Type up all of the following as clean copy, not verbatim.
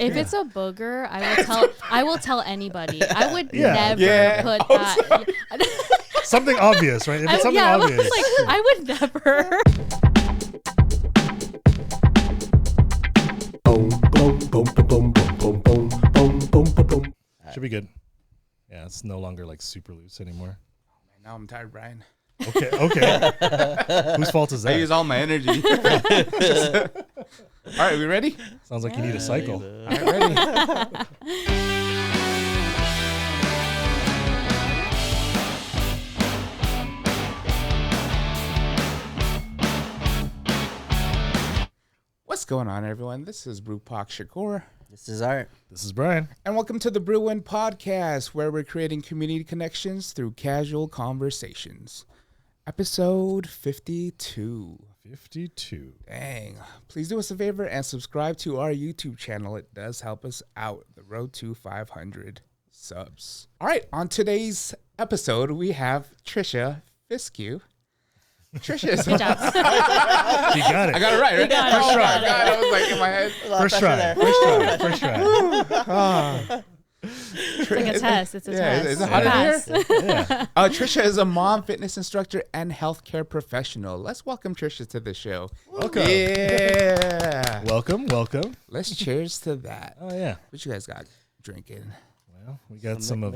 If it's a booger, I will tell anybody. I would never put that. Something obvious, right? If it's something obvious. I would never. Should be good. Yeah, it's no longer like super loose anymore. Oh, man, now I'm tired, Brian. Okay. Whose fault is that? I use all my energy. All right, we ready? Sounds like you need a cycle. All right, ready. What's going on, everyone? This is brewpac.shakur. This is Art. This is Brian. And welcome to the Brewing podcast, where we're creating community connections through casual conversations. Episode 52. 52. Dang. Please do us a favor and subscribe to our YouTube channel. It does help us out. The road to 500 subs. All right. On today's episode, we have Trisha Visque. Trisha is... Good job. You got it. I got it right? got it. Oh, You my got it. God. I was like in my head. First try. It's like a test. It's a test. Is it hot in Pass. here? Yeah. Trisha is a mom, fitness instructor, and healthcare professional. Let's welcome Trisha to the show. Welcome. Yeah. Welcome. Let's cheers to that. Oh, yeah. What you guys got drinking? Well, we got some of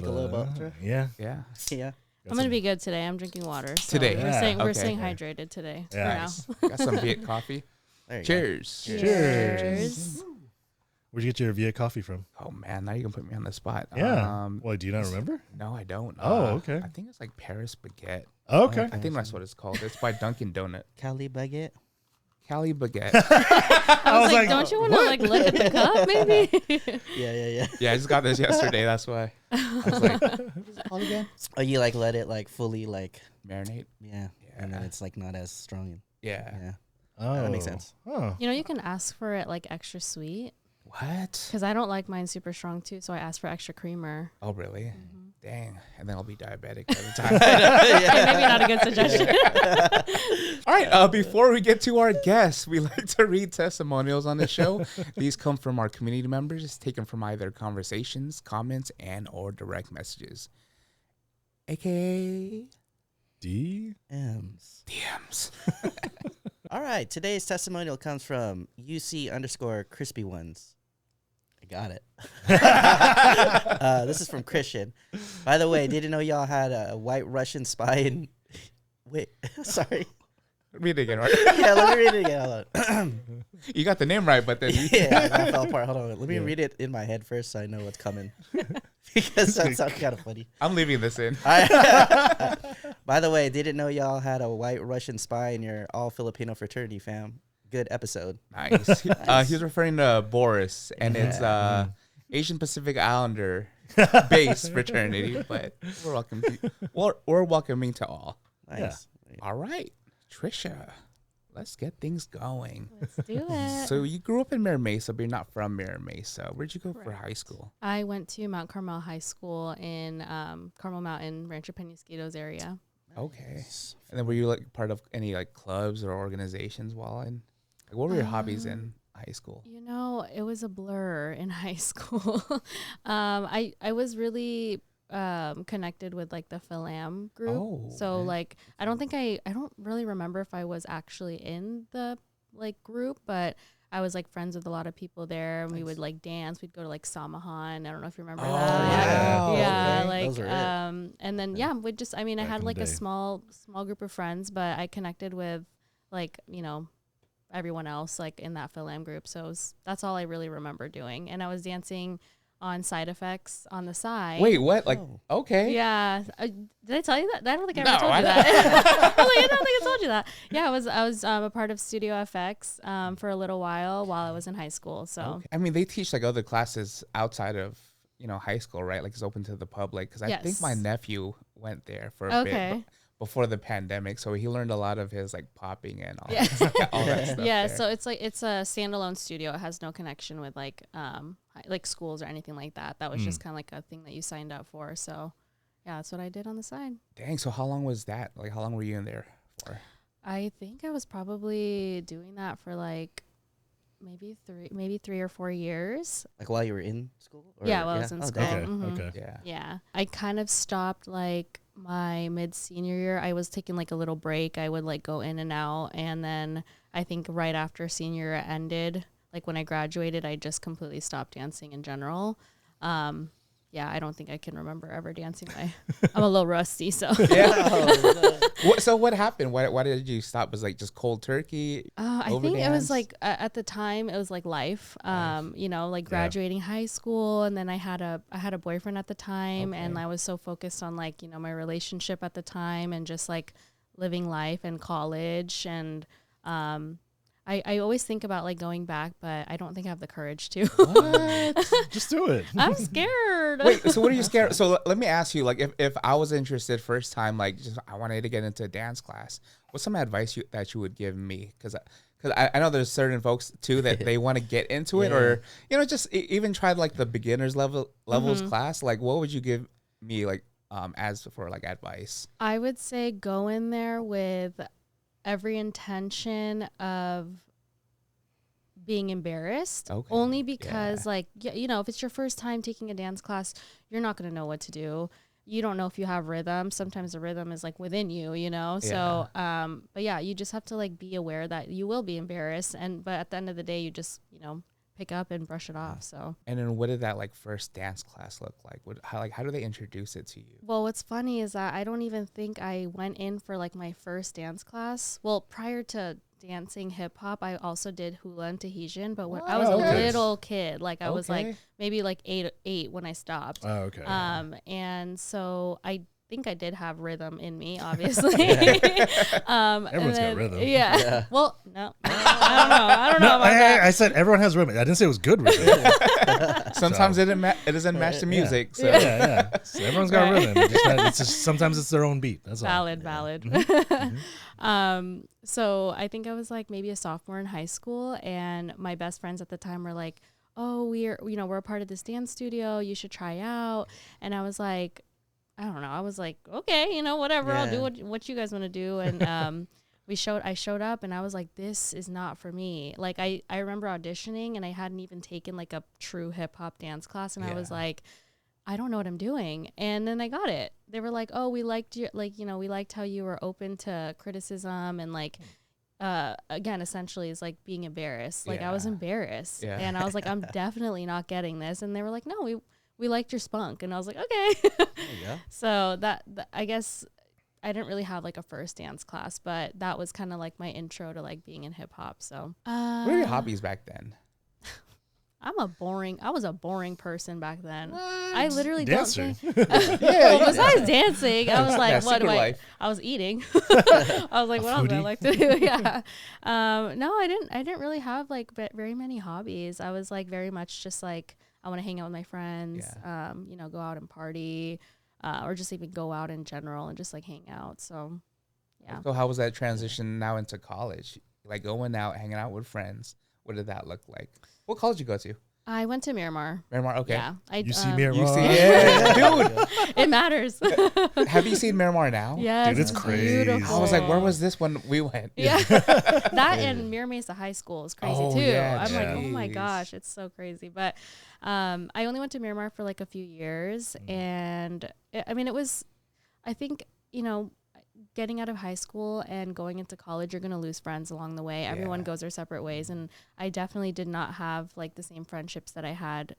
Yeah. Yeah. I'm gonna be good today. I'm drinking water. So Today. we're Okay. staying hydrated today. Yeah. For now. Got some Viet coffee. There you Cheers. Cheers. Where'd you get your Viet coffee from? Oh man, now you're gonna put me on the spot. Yeah. Well, do you not remember? No, I don't. Oh, okay. I think it's like Paris Baguette. Okay. I think that's what it's called. It's by Dunkin' Donut. Cali baguette. Cali Baguette. I was like, like, don't you want to look at the cup, maybe? Yeah. Yeah, I just got this yesterday. That's why. I was like, what is it called again? Oh, you like let it like fully like Marinate. yeah, and then it's like not as strong. Yeah. Yeah. Oh, that makes sense. Oh. You know, you can ask for it like extra sweet What? because I don't like mine super strong too, so I asked for extra creamer. Oh, really? Mm-hmm. Dang. And then I'll be diabetic by the time. Okay, maybe not a good suggestion. All right. Before we get to our guests, we like to read testimonials on the show. These come from our community members, taken from either conversations, comments, and or direct messages, aka M's. DMs. All right. Today's testimonial comes from UC_crispy ones. I got it. This is from Christian. By the way, didn't know y'all had a white Russian spy in. Wait, sorry. Read it again, right? Yeah, let me read it again. Hold on. You got the name right, but then Yeah, that fell apart. Hold on. Let me read it in my head first so I know what's coming. Because that sounds kind of funny. I'm leaving this in. By the way, didn't know y'all had a white Russian spy in your all Filipino fraternity, fam. Good episode. Nice. He's referring to Boris, and it's Asian Pacific Islander based fraternity, but we're welcoming to all. Nice. All right, Trisha, let's get things going. Let's do it. So you grew up in Mira Mesa, but you're not from Mira Mesa. Where'd you go for high school? I went to Mount Carmel High School in Carmel Mountain, Rancho Penasquitos area. Okay. And then were you like part of any like clubs or organizations while in? Like, what were your hobbies in high school? You know, it was a blur in high school. I was really connected with like the Philam group. Oh, so okay. like I don't really remember if I was actually in the like group, but I was like friends with a lot of people there, and we would like dance. We'd go to like Samahan. I don't know if you remember that. Yeah, okay. like Those are it. and then we just I mean I Back had in like the a day. small group of friends, but I connected with like, you know, everyone else like in that Philam group. So that's all I really remember doing. And I was dancing on side effects on the side. Wait, what? Like, okay. Yeah. Did I tell you that? I don't think I No, ever told I you that. I don't think I told you that. Yeah, I was a part of Studio FX for a little while I was in high school. So Okay. I mean, they teach like other classes outside of, you know, high school, right? Like it's open to the public. Because I think my nephew went there for a bit before the pandemic. So he learned a lot of his like popping and all, all that stuff. yeah, there. so it's like it's a standalone studio. It has no connection with like schools or anything like that. That was just kind of like a thing that you signed up for. So yeah, that's what I did on the side. Dang. So how long was that? Like, how long were you in there for? I think I was probably doing that for like maybe 3 or 4 years. Like while you were in school? Or, Yeah, while I was in school. Okay. Mhm. Okay. Yeah. Yeah. I kind of stopped like my mid-senior year. I was taking like a little break. I would like go in and out. And then I think right after senior year ended, like when I graduated, I just completely stopped dancing in general. Yeah, I don't think I can remember ever dancing. I'm a little rusty, so. Yeah. So what happened? Why did you stop? Was like just cold turkey? I think it was like at the time it was like life. You know, like graduating high school, and then I had a boyfriend at the time, and I was so focused on like, you know, my relationship at the time and just like living life and college, and I always think about like going back, but I don't think I have the courage to. What? Just do it. I'm scared. Wait, so what are you scared? So let me ask you, like, if I was interested first time, like, just I wanted to get into a dance class, what's some advice that you would give me? Because I know there's certain folks too that they want to get into it, or you know, just even try like the beginners levels class. Like, what would you give me, like, as for like advice? I would say go in there with every intention of being embarrassed, only because like, you know, if it's your first time taking a dance class, you're not going to know what to do. You don't know if you have rhythm. Sometimes the rhythm is like within you, you know? So, but yeah, you just have to like be aware that you will be embarrassed. But at the end of the day, you just, you know, pick up and brush it off. So. And then what did that like first dance class look like? How do they introduce it to you? Well, what's funny is that I don't even think I went in for like my first dance class. Well, prior to dancing hip hop, I also did hula and Tahitian, but when I was a little kid, like I was like maybe like eight when I stopped. Oh, okay. And so I think I did have rhythm in me, obviously. Everyone's got rhythm. Yeah. Well, no, I don't know about that. I said everyone has rhythm. I didn't say it was good rhythm. Sometimes it doesn't match the music. So. Yeah. So everyone's got rhythm. It's just sometimes it's their own beat. That's valid. Mm-hmm. So I think I was like maybe a sophomore in high school, and my best friends at the time were like, "Oh, we're a part of this dance studio. You should try out." And I was like, I don't know. I was like, okay, you know, whatever. I'll do what you guys want to do. And I showed up, and I was like, this is not for me. Like I remember auditioning, and I hadn't even taken like a true hip hop dance class, and I was like, I don't know what I'm doing. And then I got it. They were like, oh, we liked you, like, you know, we liked how you were open to criticism, and like again, essentially is like being embarrassed. Like I was embarrassed, and I was like, I'm definitely not getting this. And they were like, no, we liked your spunk. And I was like, okay. So that I guess I didn't really have like a first dance class, but that was kind of like my intro to like being in hip hop. So what were your hobbies back then? I was a boring person back then. What? I literally Dancing. don't think. Well, besides dancing, I was like, what do life. I was eating. I was like, what else do I like to do? Yeah. No, I didn't really have like very many hobbies. I was like very much just like, I want to hang out with my friends, you know, go out and party, or just even go out in general and just like hang out. So, yeah. So how was that transition now into college? Like going out, hanging out with friends. What did that look like? What college did you go to? I went to Miramar. Miramar, okay. Yeah. You see Miramar? You see, dude. It matters. Have you seen Miramar now? Yeah, dude, it's crazy. beautiful. I was like, where was this when we went? Yeah. That and Mira Mesa High School is crazy too. Yeah, I'm like, oh my gosh, it's so crazy. But I only went to Miramar for like a few years, and it was, I think, you know, getting out of high school and going into college, you're going to lose friends along the way. Everyone goes their separate ways. And I definitely did not have like the same friendships that I had,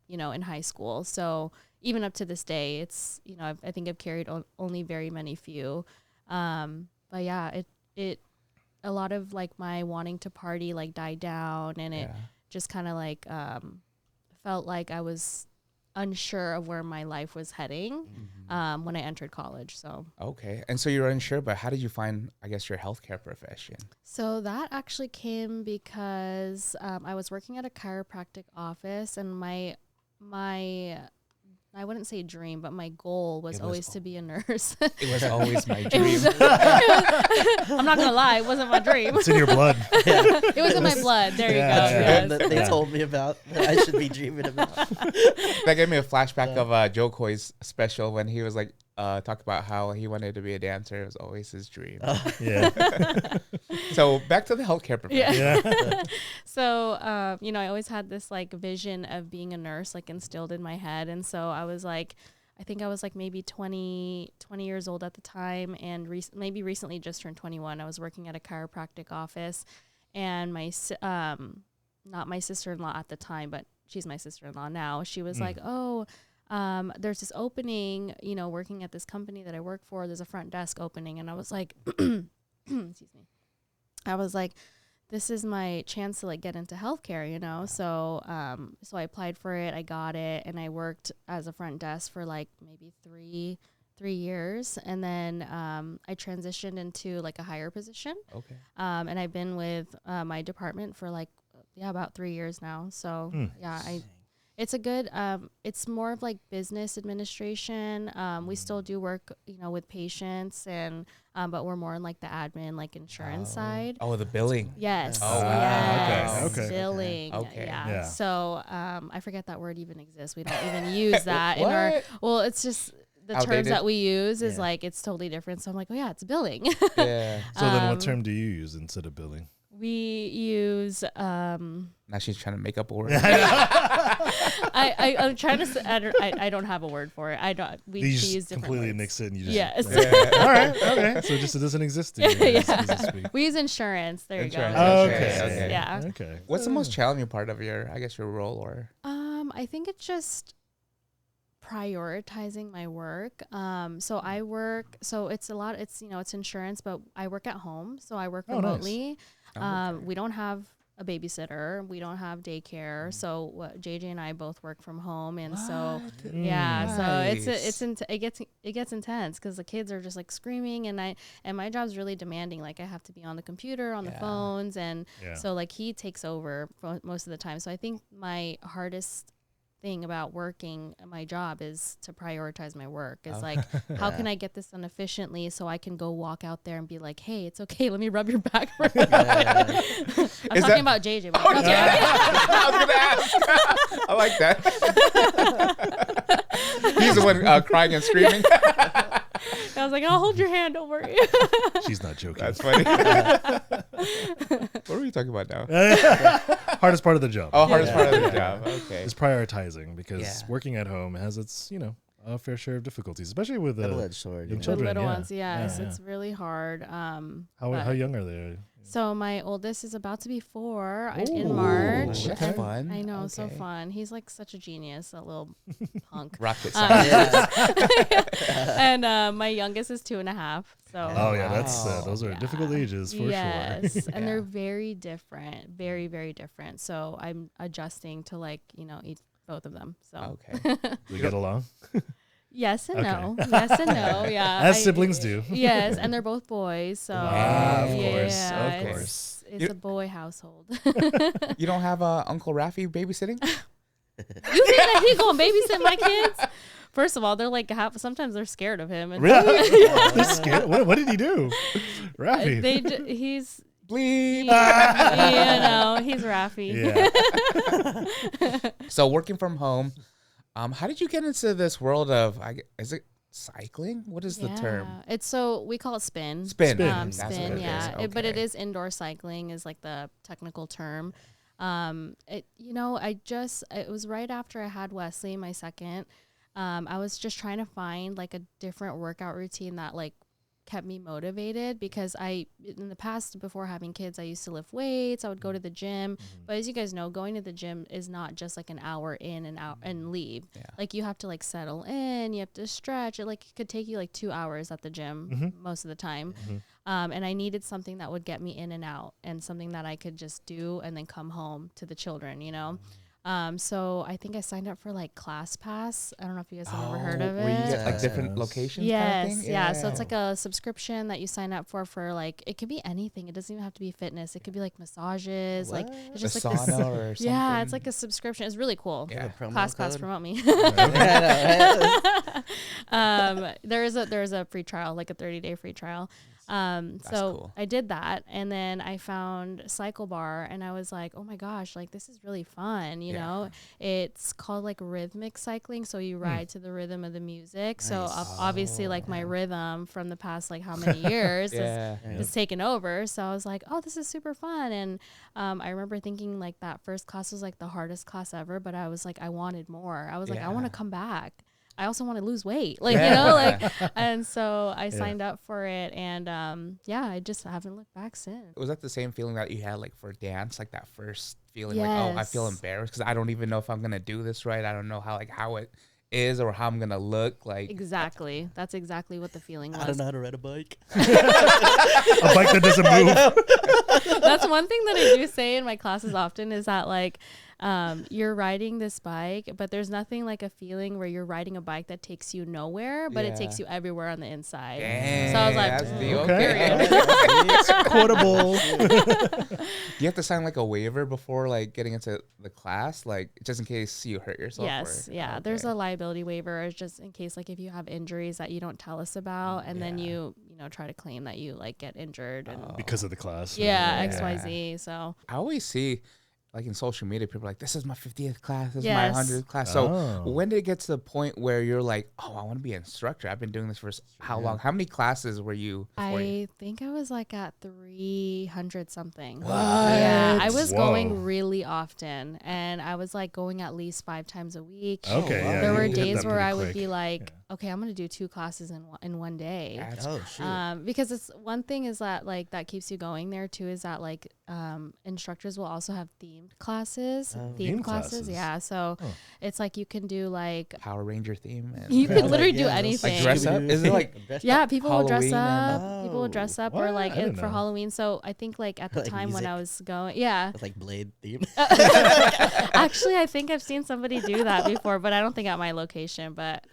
you know, in high school. So even up to this day, it's, you know, I think I've carried only very many few. But yeah, it a lot of like my wanting to party like died down, and it just kind of like felt like I was unsure of where my life was heading when I entered college. So okay. And so you're unsure, but how did you find, I guess, your healthcare profession? So that actually came because I was working at a chiropractic office, and my I wouldn't say dream, but my goal was always to be a nurse. It was always my dream. I'm not gonna lie, it wasn't my dream. It's in your blood. It was in my blood. There you go. Dream that they told me about that I should be dreaming about. That gave me a flashback of Joe Coy's special when he was like talked about how he wanted to be a dancer. It was always his dream. Yeah. So back to the healthcare profession. Yeah. So, you know, I always had this like vision of being a nurse like instilled in my head. And so I was like, I think I was like maybe 20 years old at the time, and maybe recently just turned 21. I was working at a chiropractic office, and not my sister-in-law at the time, but she's my sister-in-law now. She was like, oh, there's this opening, you know, working at this company that I work for. There's a front desk opening. And I was like, excuse me. I was like, this is my chance to like get into healthcare, you know? So, so I applied for it, I got it, and I worked as a front desk for like maybe three years. And then, I transitioned into like a higher position. Okay. And I've been with, my department for like, about 3 years now. So it's a good, it's more of like business administration. We still do work, you know, with patients and, but we're more in like the admin, like insurance side. Oh, the billing. Yes. Oh, wow. Yes. Okay. Billing. Okay. Yeah. So, I forget that word even exists. We don't even use that in our, What? well, it's just the Outdated? terms that we use is like, it's totally different. So I'm like, oh yeah, it's billing. Yeah. So then what term do you use instead of billing? We use, Now she's trying to make up a word. I'm trying to. I don't have a word for it. I don't. We You use just different completely words. nix it and you just. Yes. All right. Okay. So just it doesn't exist in your speak. We use insurance. There Insurance. you go. Oh, Okay. okay. Yeah. Okay. What's the most challenging part of your role or? I think it's just prioritizing my work. So I work. So it's a lot. It's it's insurance, but I work at home. So I work Oh, nice. remotely. Okay. We don't have a babysitter. We don't have daycare. So JJ and I both work from home, and so Nice. so it gets intense because the kids are just like screaming, and my job's really demanding. Like I have to be on the computer, on the phones, and so like he takes over for most of the time. So I think my hardest thing about working my job is to prioritize my work. It's like, how can I get this done efficiently so I can go walk out there and be like, hey, it's okay, let me rub your back for a minute. I'm talking about JJ. But okay. I was gonna ask. I like that. He's the one crying and screaming. I was like, I'll hold your hand, don't worry. She's not joking. That's funny. What are we talking about now? Hardest part of the job. Oh, hardest part of the job. Okay. Is prioritizing because working at home has its, a fair share of difficulties, especially with Double-edged sword. young The children. little yeah. ones, yes, Yeah. it's really hard. How young are they? So my oldest is about to be 4 in Ooh, March. That's fun. I know, so Okay. fun. He's like such a genius, a little punk. Rocket science. And my youngest is 2.5. So Oh yeah, that's Wow. those are difficult ages for yes, sure. and they're very different, very very different. So I'm adjusting to each both of them. So Okay. We get along yes and Okay. no, yes and no. Yeah, as siblings do. Yes, and they're both boys. So Of yeah, course, of it's- course. It's a boy household. You don't have Uncle Rafi babysitting? You think that he gonna babysit my kids? First of all, they're like sometimes they're scared of him. And Really? They're scared? What did he do? Rafi. He's Bleep. he's Rafi. Yeah. So working from home, how did you get into this world of? Is it cycling? What is the term? It's we call it spin. Spin. That's what Spin. it Yeah, is. but it Okay. is indoor cycling is like the technical term. It was right after I had Wesley, my second. I was just trying to find like a different workout routine that like kept me motivated because in the past before having kids, I used to lift weights. I would go to the gym, but as you guys know, going to the gym is not just like an hour in and out and leave. Yeah. Like you have to like settle in, you have to stretch. It could take you like 2 hours at the gym most of the time. And I needed something that would get me in and out and something that I could just do and then come home to the children, So I think I signed up for like ClassPass. I don't know if you guys have ever heard of Where you it. get like different locations. Yes, Kind of thing? yeah. So it's like a subscription that you sign up for like it could be anything. It doesn't even have to be fitness. It could be like massages, like it's a just like this. sauna or something. Yeah, it's like a subscription. It's really cool. Yeah. ClassPass, promote me. Yeah, There is a free trial, like a 30-day free trial. That's So cool. I did that, and then I found CycleBar, and I was like, oh my gosh, like this is really fun. You know, it's called like rhythmic cycling. So you ride to the rhythm of the music. So obviously, like my rhythm from the past, like how many years is taken over. So I was like, oh, this is super fun. And I remember thinking like that first class was like the hardest class ever, but I was like, I wanted more. I was like, I want to come back. I also want to lose weight, like, you know, like, and so I signed up for it, and I just haven't looked back since. Was that the same feeling that you had like for dance, like that first feeling, like, oh, I feel embarrassed because I don't even know if I'm gonna do this right. I don't know how it is or how I'm gonna look like. Exactly. That's exactly what the feeling was. I don't know how to ride a bike. A bike that doesn't move. That's one thing that I do say in my classes often is that like you're riding this bike, but there's nothing like a feeling where you're riding a bike that takes you nowhere, but it takes you everywhere on the inside. Dang, so I was like, that's the It's quotable. Do you have to sign like a waiver before like getting into the class, like just in case you hurt yourself? Yes, there's a liability waiver. It's just in case like if you have injuries that you don't tell us about, and then you try to claim that you like get injured and Because of the class. XYZ. So I always see like in social media, people are like, this is my 50th class, this is my 100th class. So when did it get to the point where you're like, oh, I want to be an instructor? I've been doing this for how long? How many classes were you? I think I was like at 300 something. What? Yeah, I was going really often, and I was like going at least 5 times a week. Okay, There were days where I would be like, okay, I'm gonna do 2 classes in one day. Because it's one thing is that like that keeps you going there too, is that like instructors will also have themed classes. Themed classes. Yeah. So it's like you can do like Power Ranger theme. And you can literally do anything. like dress up? Is it like people will dress Halloween up. People will dress up What? or like I didn't for know. Halloween. So I think like at the Like time when music? I was going, With like Blade theme. actually I think I've seen somebody do that before, but I don't think at my location. But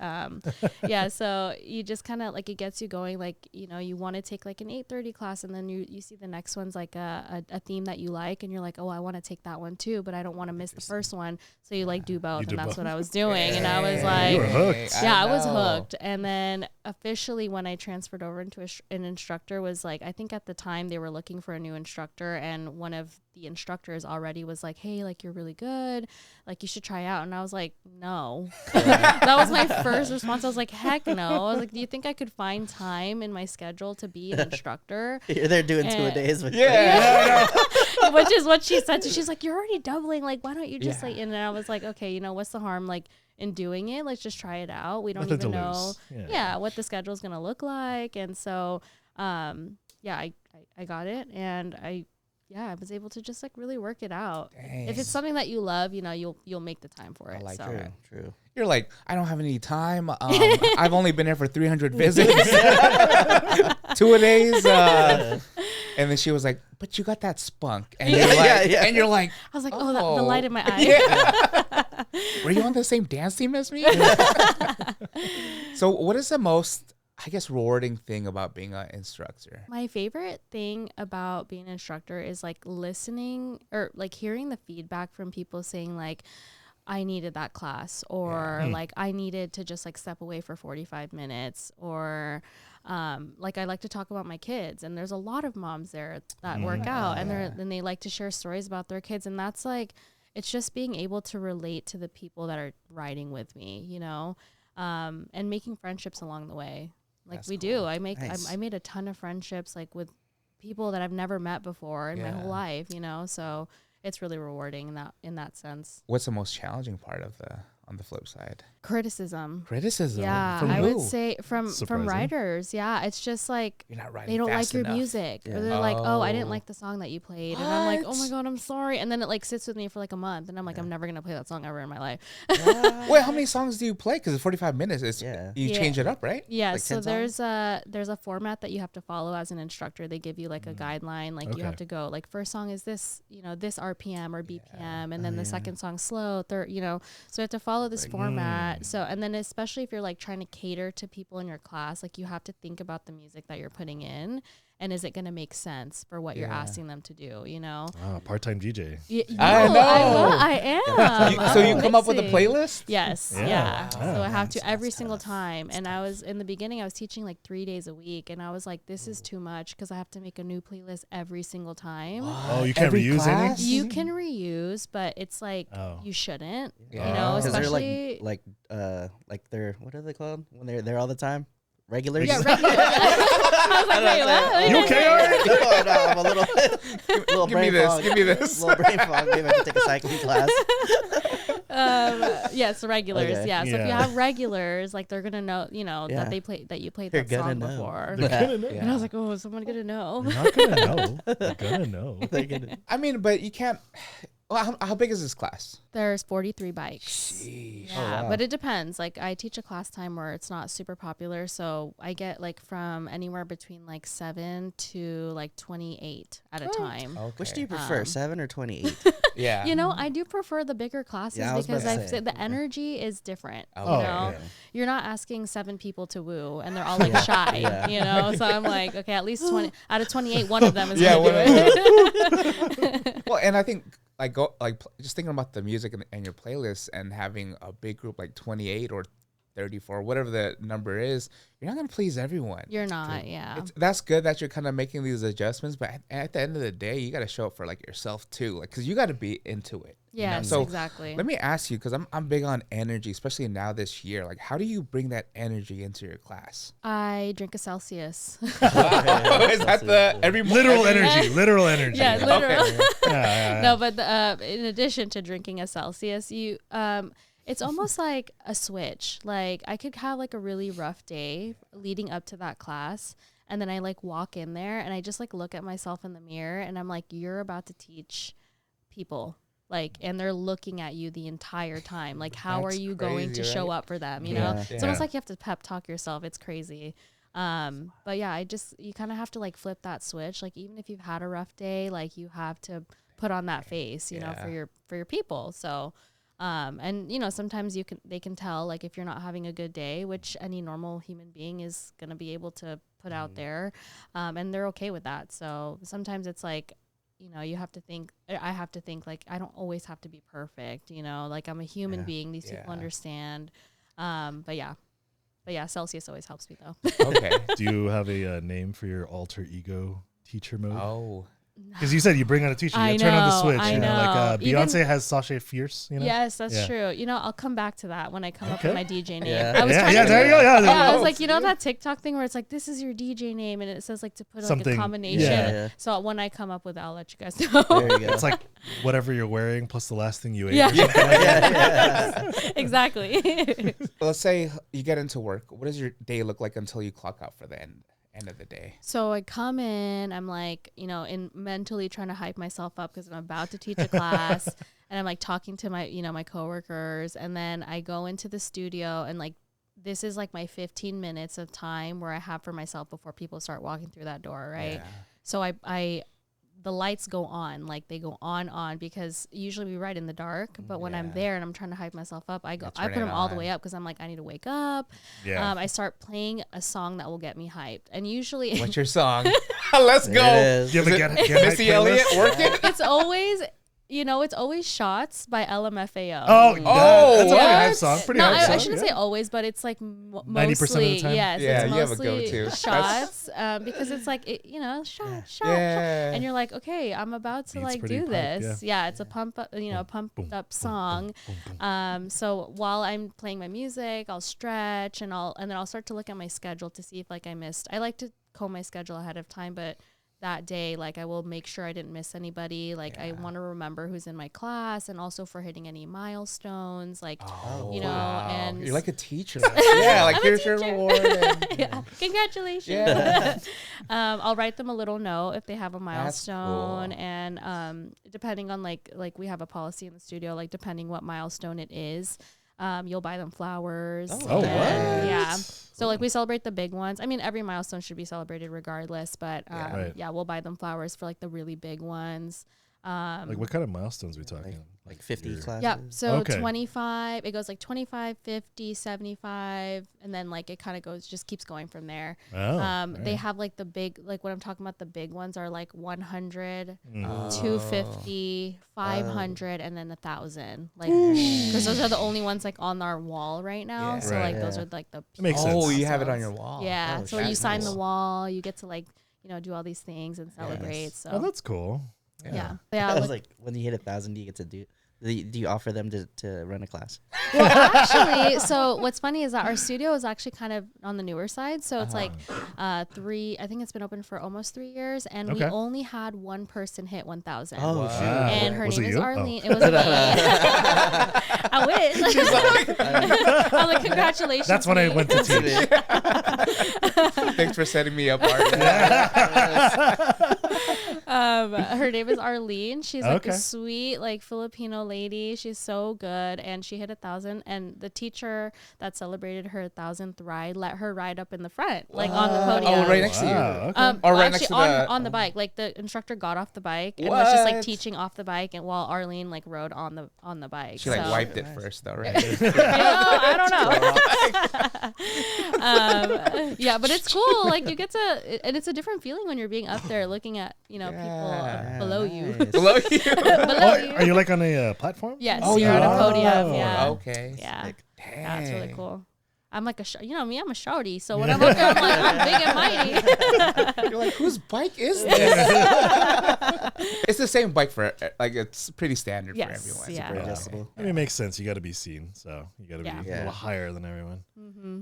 so you just kind of like it gets you going. Like you want to take like an 8:30 class, and then you see the next one's like a theme that you like, and you're like, oh, I want to take that one too, but I don't want to miss the first one. So you like do both, and that's what I was doing. And I was like, You were hooked. I was hooked. And then officially when I transferred over into an instructor was like, I think at the time they were looking for a new instructor, and one of the instructors already was like, hey, like you're really good, like you should try out. And I was like, no. That was my first response. I was like, heck no. I was like, do you think I could find time in my schedule to be an instructor? You're there doing 2 a days. With Which is what she said. So she's like, you're already doubling, like why don't you just like, and then I was like, okay, what's the harm like in doing it? Let's just try it out. We don't even know what the schedule is gonna look like. And so I got it, and I was able to just like really work it out. Dang. If it's something that you love, you'll make the time for it. like so. that. True. You're like, I don't have any time. I've only been here for 300 visits, 2 a days. And then she was like, but you got that spunk. And you're like, and you're like, I was like, the light in my eye. Were you on the same dance team as me? So what is the most, I guess, rewarding thing about being an instructor? My favorite thing about being an instructor is like listening or like hearing the feedback from people saying like, I needed that class, or like I needed to just like step away for 45 minutes, or like I like to talk about my kids, and there's a lot of moms there that work out, and they like to share stories about their kids, and that's like, it's just being able to relate to the people that are riding with me, and making friendships along the way. Like that's do. I made a ton of friendships like with people that I've never met before in my whole life, so it's really rewarding in that sense. What's the most challenging part of on the flip side? Criticism. Yeah, I would say from writers. Yeah, it's just like you're not writing they don't like fast your enough. music, or they're like, oh, I didn't like the song that you played, and I'm like, oh my god, I'm sorry, and then it like sits with me for like a month, and I'm like, I'm never gonna play that song ever in my life. Wait, how many songs do you play? Because it's 45 minutes. You change it up, right? Yeah. Like so there's a format that you have to follow as an instructor. They give you like a guideline, like you have to go like first song is this, this RPM or BPM, and then the second song slow, third, so you have to follow this format. So, and then especially if you're like trying to cater to people in your class, like you have to think about the music that you're putting in. and is it going to make sense for what you're asking them to do, you know? Part-time DJ. I know. I am. So you come up with a playlist? Yes. Yeah. Yeah. Wow. So I have to every single time. And I was in the beginning, I was teaching like 3 days a week, and I was like, this is too much because I have to make a new playlist every single time. Oh, you can't Every reuse class? any? You can reuse, but it's like you shouldn't. You know, Because they're especially like they're, what are they called when they're there all the time? Regulars? yeah, regular. I was like, wait, what? You okay, Art? No, I'm a little Give me brain this. fog. Give me this. Little brain fog. Maybe I can take a cycling class. Yes, regulars. Okay. Yeah. So if you Yeah. have regulars, like they're gonna know, you know, Yeah. that you played They're that song gonna know. before. They're gonna know. And I was like, oh, is someone gonna know? They're not gonna know. They're gonna know. They're gonna- I mean, but you can't. Well, how big is this class? There's 43 bikes. Sheesh. Yeah, wow. but it depends. Like I teach a class time where it's not super popular, so I get like from anywhere between like 7 to like 28 at a time. Okay. Which do you prefer, 7 or 28? Yeah. You know, I do prefer the bigger classes Yeah, I was about because to I've say. said the energy is different. Oh, You okay, know, yeah. you're not asking 7 people to woo, and they're all like shy. Yeah. You know, so I'm like, okay, at least 20 out of 28, one of them is Yeah, gonna do it. Well, and I think just thinking about the music and your playlist and having a big group like 28 or 34, whatever the number is, you're not gonna please everyone. You're not, yeah. That's good that you're kind of making these adjustments, but at the end of the day, you got to show up for like yourself too, like because you got to be into it. you know? Yes, So exactly. let me ask you, because I'm big on energy, especially now this year. Like, how do you bring that energy into your class? I drink a Celsius. Is that the every Literal energy. Literal energy. Yeah, literal. Yeah. No, but in addition to drinking a Celsius, you it's almost like a switch. Like I could have like a really rough day leading up to that class, and then I like walk in there and I just like look at myself in the mirror and I'm like, you're about to teach people. Like, and they're looking at you the entire time. Like, how That's are you going to crazy, show right? up for them? You Yeah. know, it's Yeah. almost like you have to pep talk yourself. It's crazy. But yeah, you kind of have to like flip that switch. Like, even if you've had a rough day, like you have to put on that face, you know, for your people. So, and you know, sometimes they can tell like if you're not having a good day, which any normal human being is going to be able to put out there. And they're okay with that. So sometimes it's like, you know, I have to think like, I don't always have to be perfect, you know, like I'm a human being. These people understand. But yeah, Celsius always helps me though. Okay. Do you have a name for your alter ego teacher mode? Oh. Because you said you bring on a teacher, I you turn on the know, switch. I You know, like know. Even- Beyonce has Sasha Fierce. You know? Yes, that's Yeah. true. You know, I'll come back to that when I come up Okay. with my DJ name. Yeah. I was trying Yeah, to there you go. I was Oh, like, you know that TikTok thing where it's like, this is your DJ name, and it says like to put like Something- a combination. yeah. So when I come up with it, I'll let you guys know. There you go. It's like whatever you're wearing plus the last thing you ate. Yeah. Exactly. Well, let's say you get into work. What does your day look like until you clock out for the end of the day? So I come in, I'm like, you know, mentally trying to hype myself up because I'm about to teach a class, and I'm like talking to my coworkers, and then I go into the studio, and like this is like my 15 minutes of time where I have for myself before people start walking through that door, right? Yeah. So I the lights go on, like they go on because usually we write in the dark, but when I'm there and I'm trying to hype myself up, I put them all the way up because I'm like, I need to wake up. Yeah. I start playing a song that will get me hyped, and usually What's your song? Let's There go. it is. Do you ever Is get it hype Missy playlist? Elliott working? it's always, you know, it's always Shots by LMFAO. Oh, that's a what? pretty hype song. Pretty No, hype song. I shouldn't say always, but it's like 90% of the mostly, time? yes, Yeah, it's you have a mostly go-to. Shots, because it's like, shot, Yeah. and you're like, okay, I'm about to Beats like pretty do pump, this. Yeah, it's a pump up, pumped up song. So while I'm playing my music, I'll stretch and then I'll start to look at my schedule to see if like I like to comb my schedule ahead of time, but that day, like I will make sure I didn't miss anybody. Like I want to remember who's in my class, and also for hitting any milestones, like, you know, and You're like a teacher. Yeah, like I'm a here's your teacher. reward. And, yeah, congratulations. Yeah. I'll write them a little note if they have a That's milestone, cool. and depending on like we have a policy in the studio, like depending what milestone it is, you'll buy them flowers. Oh, and, what? Yeah. So like we celebrate the big ones. I mean, every milestone should be celebrated regardless, but Right. yeah, we'll buy them flowers for like the really big ones. Like what kind of milestones are we talking? Like 50 classes? Yeah, so Okay. 25, it goes like 25, 50, 75, and then like it kind of goes, just keeps going from there. Oh, They have like the big, like what I'm talking about, the big ones are like 100, Mm. 250, 500, and then 1,000. Like, because those are the only ones like on our wall right now. Yeah. So Right. like those are like the It makes Oh, sense. you have it on your wall. Yeah, Oh, so when you that's sign cool. the wall, you get to like, do all these things and celebrate. Yes. So Oh, that's cool. yeah. I was Like, like, when you hit 1,000, do you get to do you offer them to run a class? well, actually, so what's funny is that our studio is actually kind of on the newer side. So it's like I think it's been open for almost 3 years, and we Okay. only had one person hit 1,000. Oh, Wow. shoot. And her Was name it is you? Arlene. Oh. It was me. I wish. I'm like, congratulations. That's when I me. went to teach. Thanks for setting me up, Art. Her name is Arlene. She's like Okay. a sweet, like Filipino lady. She's so good, and she hit 1,000. And the teacher that celebrated her 1,000th ride let her ride up in the front, like on the podium. Oh, right next to you. Wow, okay. Or Well, right next actually to the- on the bike. Like the instructor got off the bike and was just like What? teaching off the bike, and while Arlene like rode on the bike. She like So- wiped it first, though, right? I don't know. Yeah, but it's cool. Like you get to, and it's a different feeling when you're being up there looking at people Yeah. below you. Nice. Below you. Below Oh, you. are you like on a platform? Yes, Oh, you're you on a are? podium. Oh, Yeah. okay. Yeah. Sick. Yeah, it's really Dang. cool. I'm like me, I'm a shorty. So when I'm up there, I'm like, I'm big and mighty. You're like, whose bike is this? It's the same bike for, like, it's pretty standard Yes, for everyone. yeah. Super Okay. adjustable. I mean, it makes sense. You got to be seen, so you got to Yeah. be a Yeah. little higher than everyone.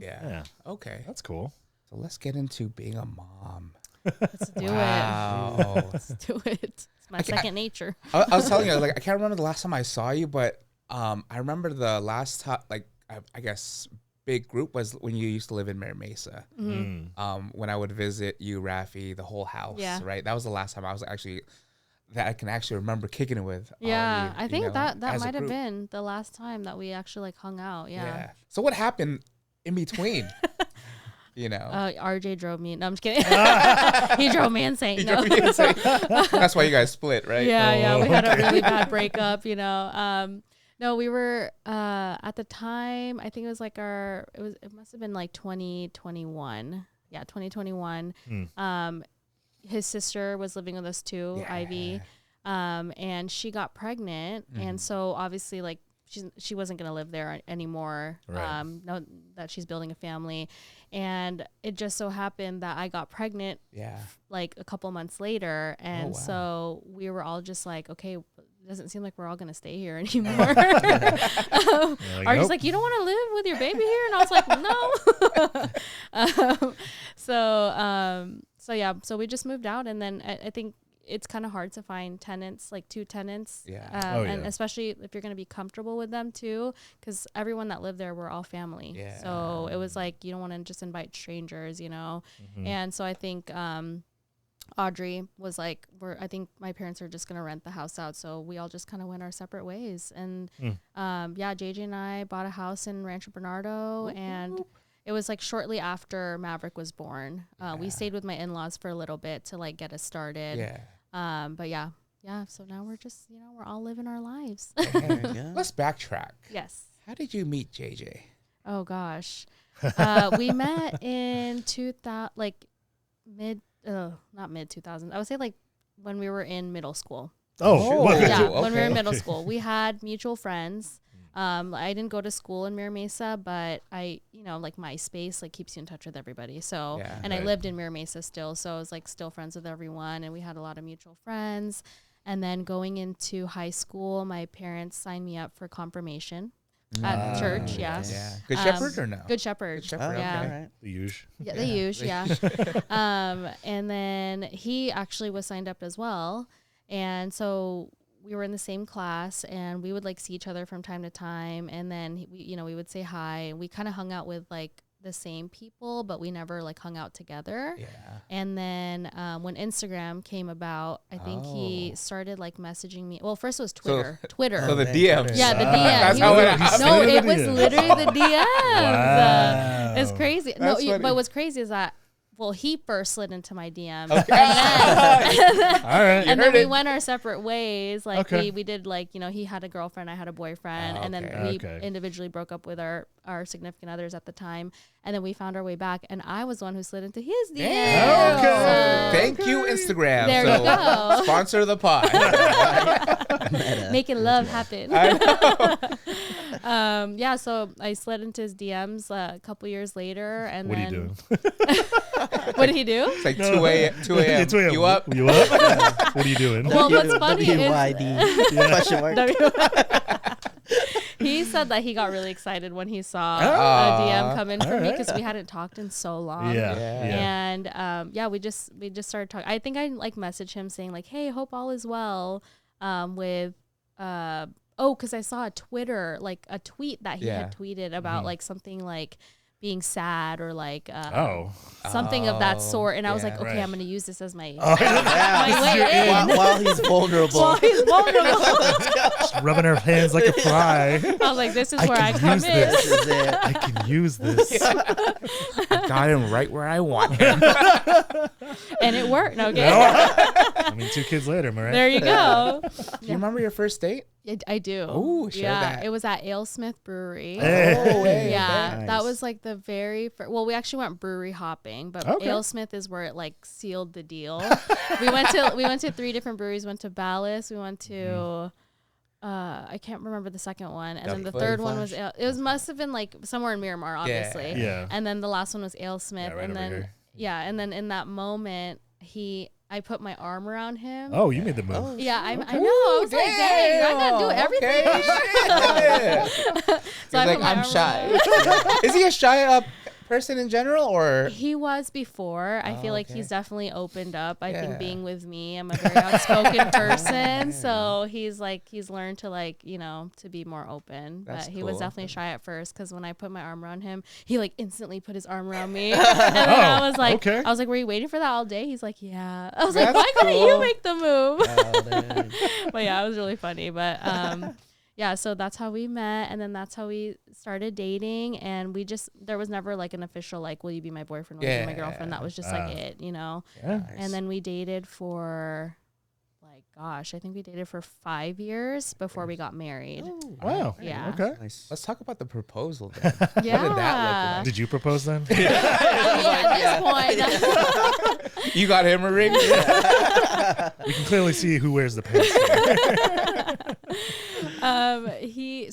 Yeah. Yeah, Okay. that's cool. So let's get into being a mom. Let's do it. Wow. Let's do it. It's my second nature. I was telling you, like, I can't remember the last time I saw you, but I remember the last time, like, I guess big group was when you used to live in Mira Mesa. When I would visit you, Rafi, the whole house, Yeah. right? That was the last time I was actually, that I can actually remember kicking it with. all of Yeah, you, I you think know, that as a might have group. been the last time that we actually like hung out. Yeah. So what happened in between? You know? RJ drove me. No, I'm just kidding. He drove me insane. He No. drove me insane. That's why you guys split, right? Yeah, we had a okay. really bad breakup, No, we were at the time, I think it was like it must have been like 2021. Yeah, 2021. His sister was living with us too, Yeah. Ivy. And she got pregnant, and so obviously like she wasn't going to live there anymore. Right. Know that she's building a family, and it just so happened that I got pregnant Yeah. like a couple months later, and wow. so we were all just like, okay, it doesn't seem like we're all gonna stay here anymore. Like, Artie's nope. like, you don't want to live with your baby here, and I was like, no. So yeah, so we just moved out, and then I think it's kind of hard to find tenants, like two tenants. Yeah. And especially if you're going to be comfortable with them too, because everyone that lived there were all family. Yeah. So it was like, you don't want to just invite strangers, And so I think Audrey was like, I think my parents are just going to rent the house out. So we all just kind of went our separate ways. And JJ and I bought a house in Rancho Bernardo, and it was like shortly after Maverick was born. We stayed with my in-laws for a little bit to like get us started. Yeah. But yeah. So now we're just, we're all living our lives. Yeah. Let's backtrack. Yes. How did you meet JJ? Oh gosh. We met in 2000, like not mid 2000s. I would say like when we were in middle school. Oh, Okay. Yeah, Okay. when we were in middle school, we had mutual friends. I didn't go to school in Mira Mesa, but I, like MySpace, like keeps you in touch with everybody. So, Yeah, and I right. lived in Mira Mesa still, so I was like still friends with everyone, and we had a lot of mutual friends. And then going into high school, my parents signed me up for confirmation at church. Yeah. Yeah. Good Shepherd or no? Good Shepherd. Good Shepherd, Oh, Yeah. all right. the usual. Yeah, they use, yeah. And then he actually was signed up as well. And so we were in the same class, and we would like see each other from time to time. And then we would say hi, and we kind of hung out with like the same people, but we never like hung out together. Yeah. And then when Instagram came about, I think he Oh. started like messaging me. Well, first it was Twitter. Twitter. So the man. DMs. Yeah, the DM. That's He how was- it happened. No, Slid it in the was DMs. literally the DMs. Wow. It's crazy. That's No, funny. but what's crazy is that, well, he first slid into my DM. Okay. All right. And then we went our separate ways. Like Okay. we did like, he had a girlfriend, I had a boyfriend. And then we individually broke up with our significant others at the time. And then we found our way back. And I was the one who slid into his DM. Okay. Thank you, Instagram. There you go. Sponsor the pod. Making love happen. Yeah, so I slid into his DMs a couple years later. And What are then you doing? What did he do? It's like 2 a.m. Yeah, 2 a.m. You up? You up? Yeah. What are you doing? Well, what's funny is WYD question mark. he said that he got really excited when he saw a DM come in for me because we hadn't talked in so long. Yeah. And we just started talking. I think I like messaged him saying like, "Hey, hope all is well." Because I saw a tweet that he had tweeted about like something like being sad or like something of that sort. And I was like, okay, I'm going to use this as my, my way in. While he's vulnerable. Just rubbing her hands like a fly. I was like, this is where I come in. This is it. I can use this. I got him right where I want him. And it worked. Okay. I mean, 2 kids later, am I right? There you go. Do you remember your first date? I do. Oh, share that. It was at AleSmith Brewery. Hey. Yeah, Nice. that was like the very first. Well, we actually went brewery hopping, but AleSmith is where it like sealed the deal. we went to 3 different breweries. Went to Ballast. We went to I can't remember the second one, and then the third one was must have been like somewhere in Miramar, obviously. Yeah. And then the last one was AleSmith, Yeah, right and over then here. and then in that moment I put my arm around him. Oh, you made the move. Yeah, I know. I was like, dang, I gotta do everything. So I like, put my I'm arm shy. around- Is he a shy person in general, or? He was before. I feel like okay. he's definitely opened up. I Yeah. think being with me, I'm a very outspoken person. So he's learned to to be more open. That's but he was cool. definitely shy at first because when I put my arm around him, he like instantly put his arm around me. And then I was like, were you waiting for that all day? He's like, yeah. I was like, That's why couldn't cool. you make the move? Oh, man. But yeah, it was really funny. But yeah, so that's how we met, and then that's how we started dating, and there was never like an official like, will you be my boyfriend, will you be my girlfriend? That was just like it, Yeah. And then we dated for I think we dated for 5 years before we got married. Wow. Yeah. Okay. Nice. Let's talk about the proposal then. Yeah. What did that look Did you propose then? At this point. like? You got him a ring? We can clearly see who wears the pants.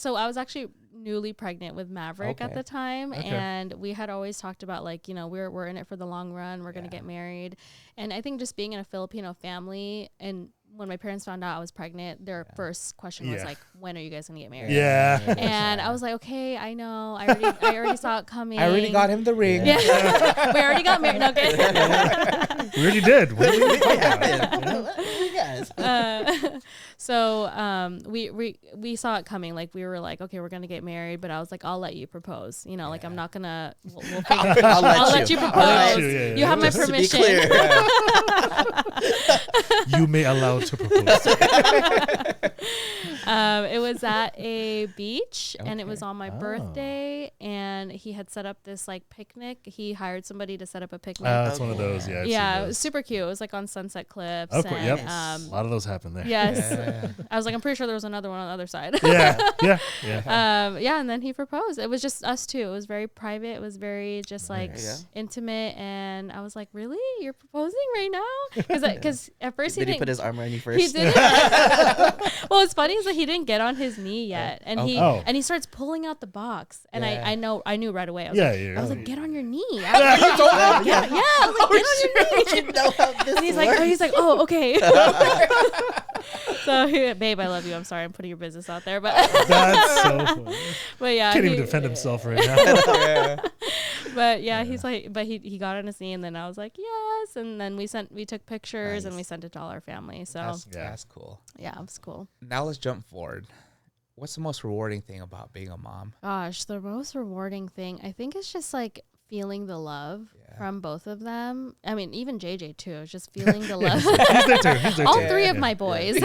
So I was actually newly pregnant with Maverick at the time, and we had always talked about we're in it for the long run, we're gonna get married. And I think just being in a Filipino family, and when my parents found out I was pregnant, their first question was like, when are you guys gonna get married? Yeah. And I was like, okay, I know, I already saw it coming. I already got him the ring. Yeah. We already got married. Okay. We already did. What did we talk about? So we saw it coming. Like we were like, okay, we're gonna get married, but I was like, I'll let you propose. Like I'm not gonna. I'll let you propose. You have my permission. You may allow to propose. It was at a beach, and it was on my birthday, and he had set up this like picnic. He hired somebody to set up a picnic. That's one of those. Yeah. I've seen Yeah, it those. was super cute. It was like on Sunset Cliffs. Oh, cool. And, Yep. A lot of those happen there. Yes. I was like, I'm pretty sure there was another one on the other side. Yeah. And then he proposed. It was just us two. It was very private. It was very just like intimate. And I was like, really? You're proposing right now? Because at first Did he put his arm around you first? He didn't. Well, what's funny is that he didn't get on his knee yet, and he starts pulling out the box, and I knew right away. I was like, get on your knee. I was like, get on your knee. You know how this And he's like, oh, okay. So, babe, I love you. I'm sorry, I'm putting your business out there, but That's so funny. but yeah, Can't even defend himself right now. But yeah, he's like, but he got on his knee, and then I was like, yes, and then we took pictures and we sent it to all our family. So That's cool. yeah, it was cool. Now let's jump forward. What's the most rewarding thing about being a mom? Gosh, the most rewarding thing, I think, is just like feeling the love from both of them. I mean, even JJ too, just feeling the love. He's there too. All three of my boys.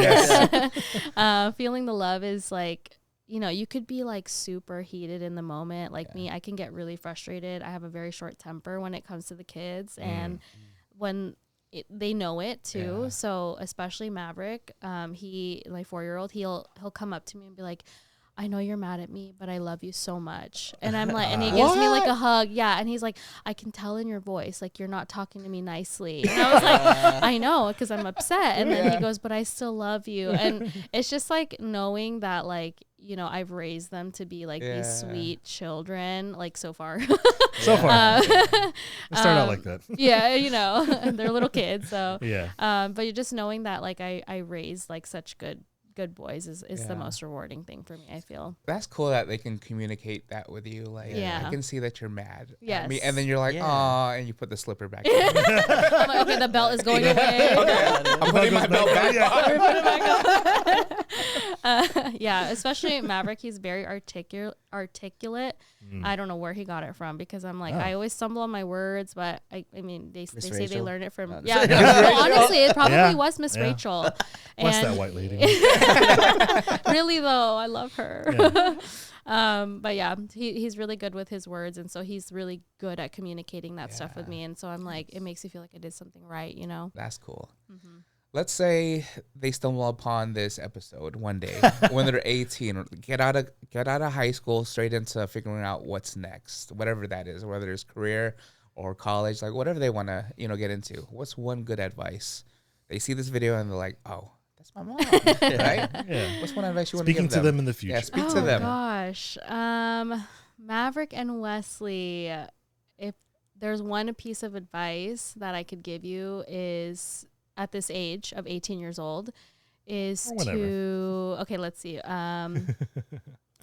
Feeling the love is like, you know, you could be like super heated in the moment. Like me, I can get really frustrated. I have a very short temper when it comes to the kids. And when they know it too. Yeah. So especially Maverick, he, my 4-year-old, he'll come up to me and be like, I know you're mad at me, but I love you so much. And I'm like, and he gives me like a hug. Yeah. And he's like, I can tell in your voice, like, you're not talking to me nicely. And I was like, I know, because I'm upset. And then he goes, but I still love you. And it's just like knowing that, like, you know, I've raised them to be like these sweet children, like so far. So far. They start out like that. Yeah. You know, they're little kids. So, Yeah. but you're just knowing that, like, I raised like such good boys is the most rewarding thing for me, I feel. That's cool that they can communicate that with you. Like, I can see that you're mad at me. And then you're like, oh, and you put the slipper back. I'm like, okay, the belt is going away. I'm putting my belt back on. Yeah, especially Maverick. He's very articulate. I don't know where he got it from, because I'm like, I always stumble on my words, but I mean, they say they learn it from. Honestly, it probably was Miss Rachel. What's that white lady? Really though, I love her. But yeah, he's really good with his words, and so he's really good at communicating that stuff with me. And so I'm like, it makes me feel like I did something right, you know. That's cool. Let's say they stumble upon this episode one day when they're 18, get out of high school, straight into figuring out what's next, whatever that is, whether it's career or college, like whatever they want to, you know, get into. What's one good advice? They see this video and they're like, oh, that's my mom, right? Yeah. What's one advice you want to give them? Speaking to them in the future. Yeah, speak to them. Gosh. Maverick and Wesley, if there's one piece of advice that I could give you is, at this age of 18 years old, is to, okay, let's see.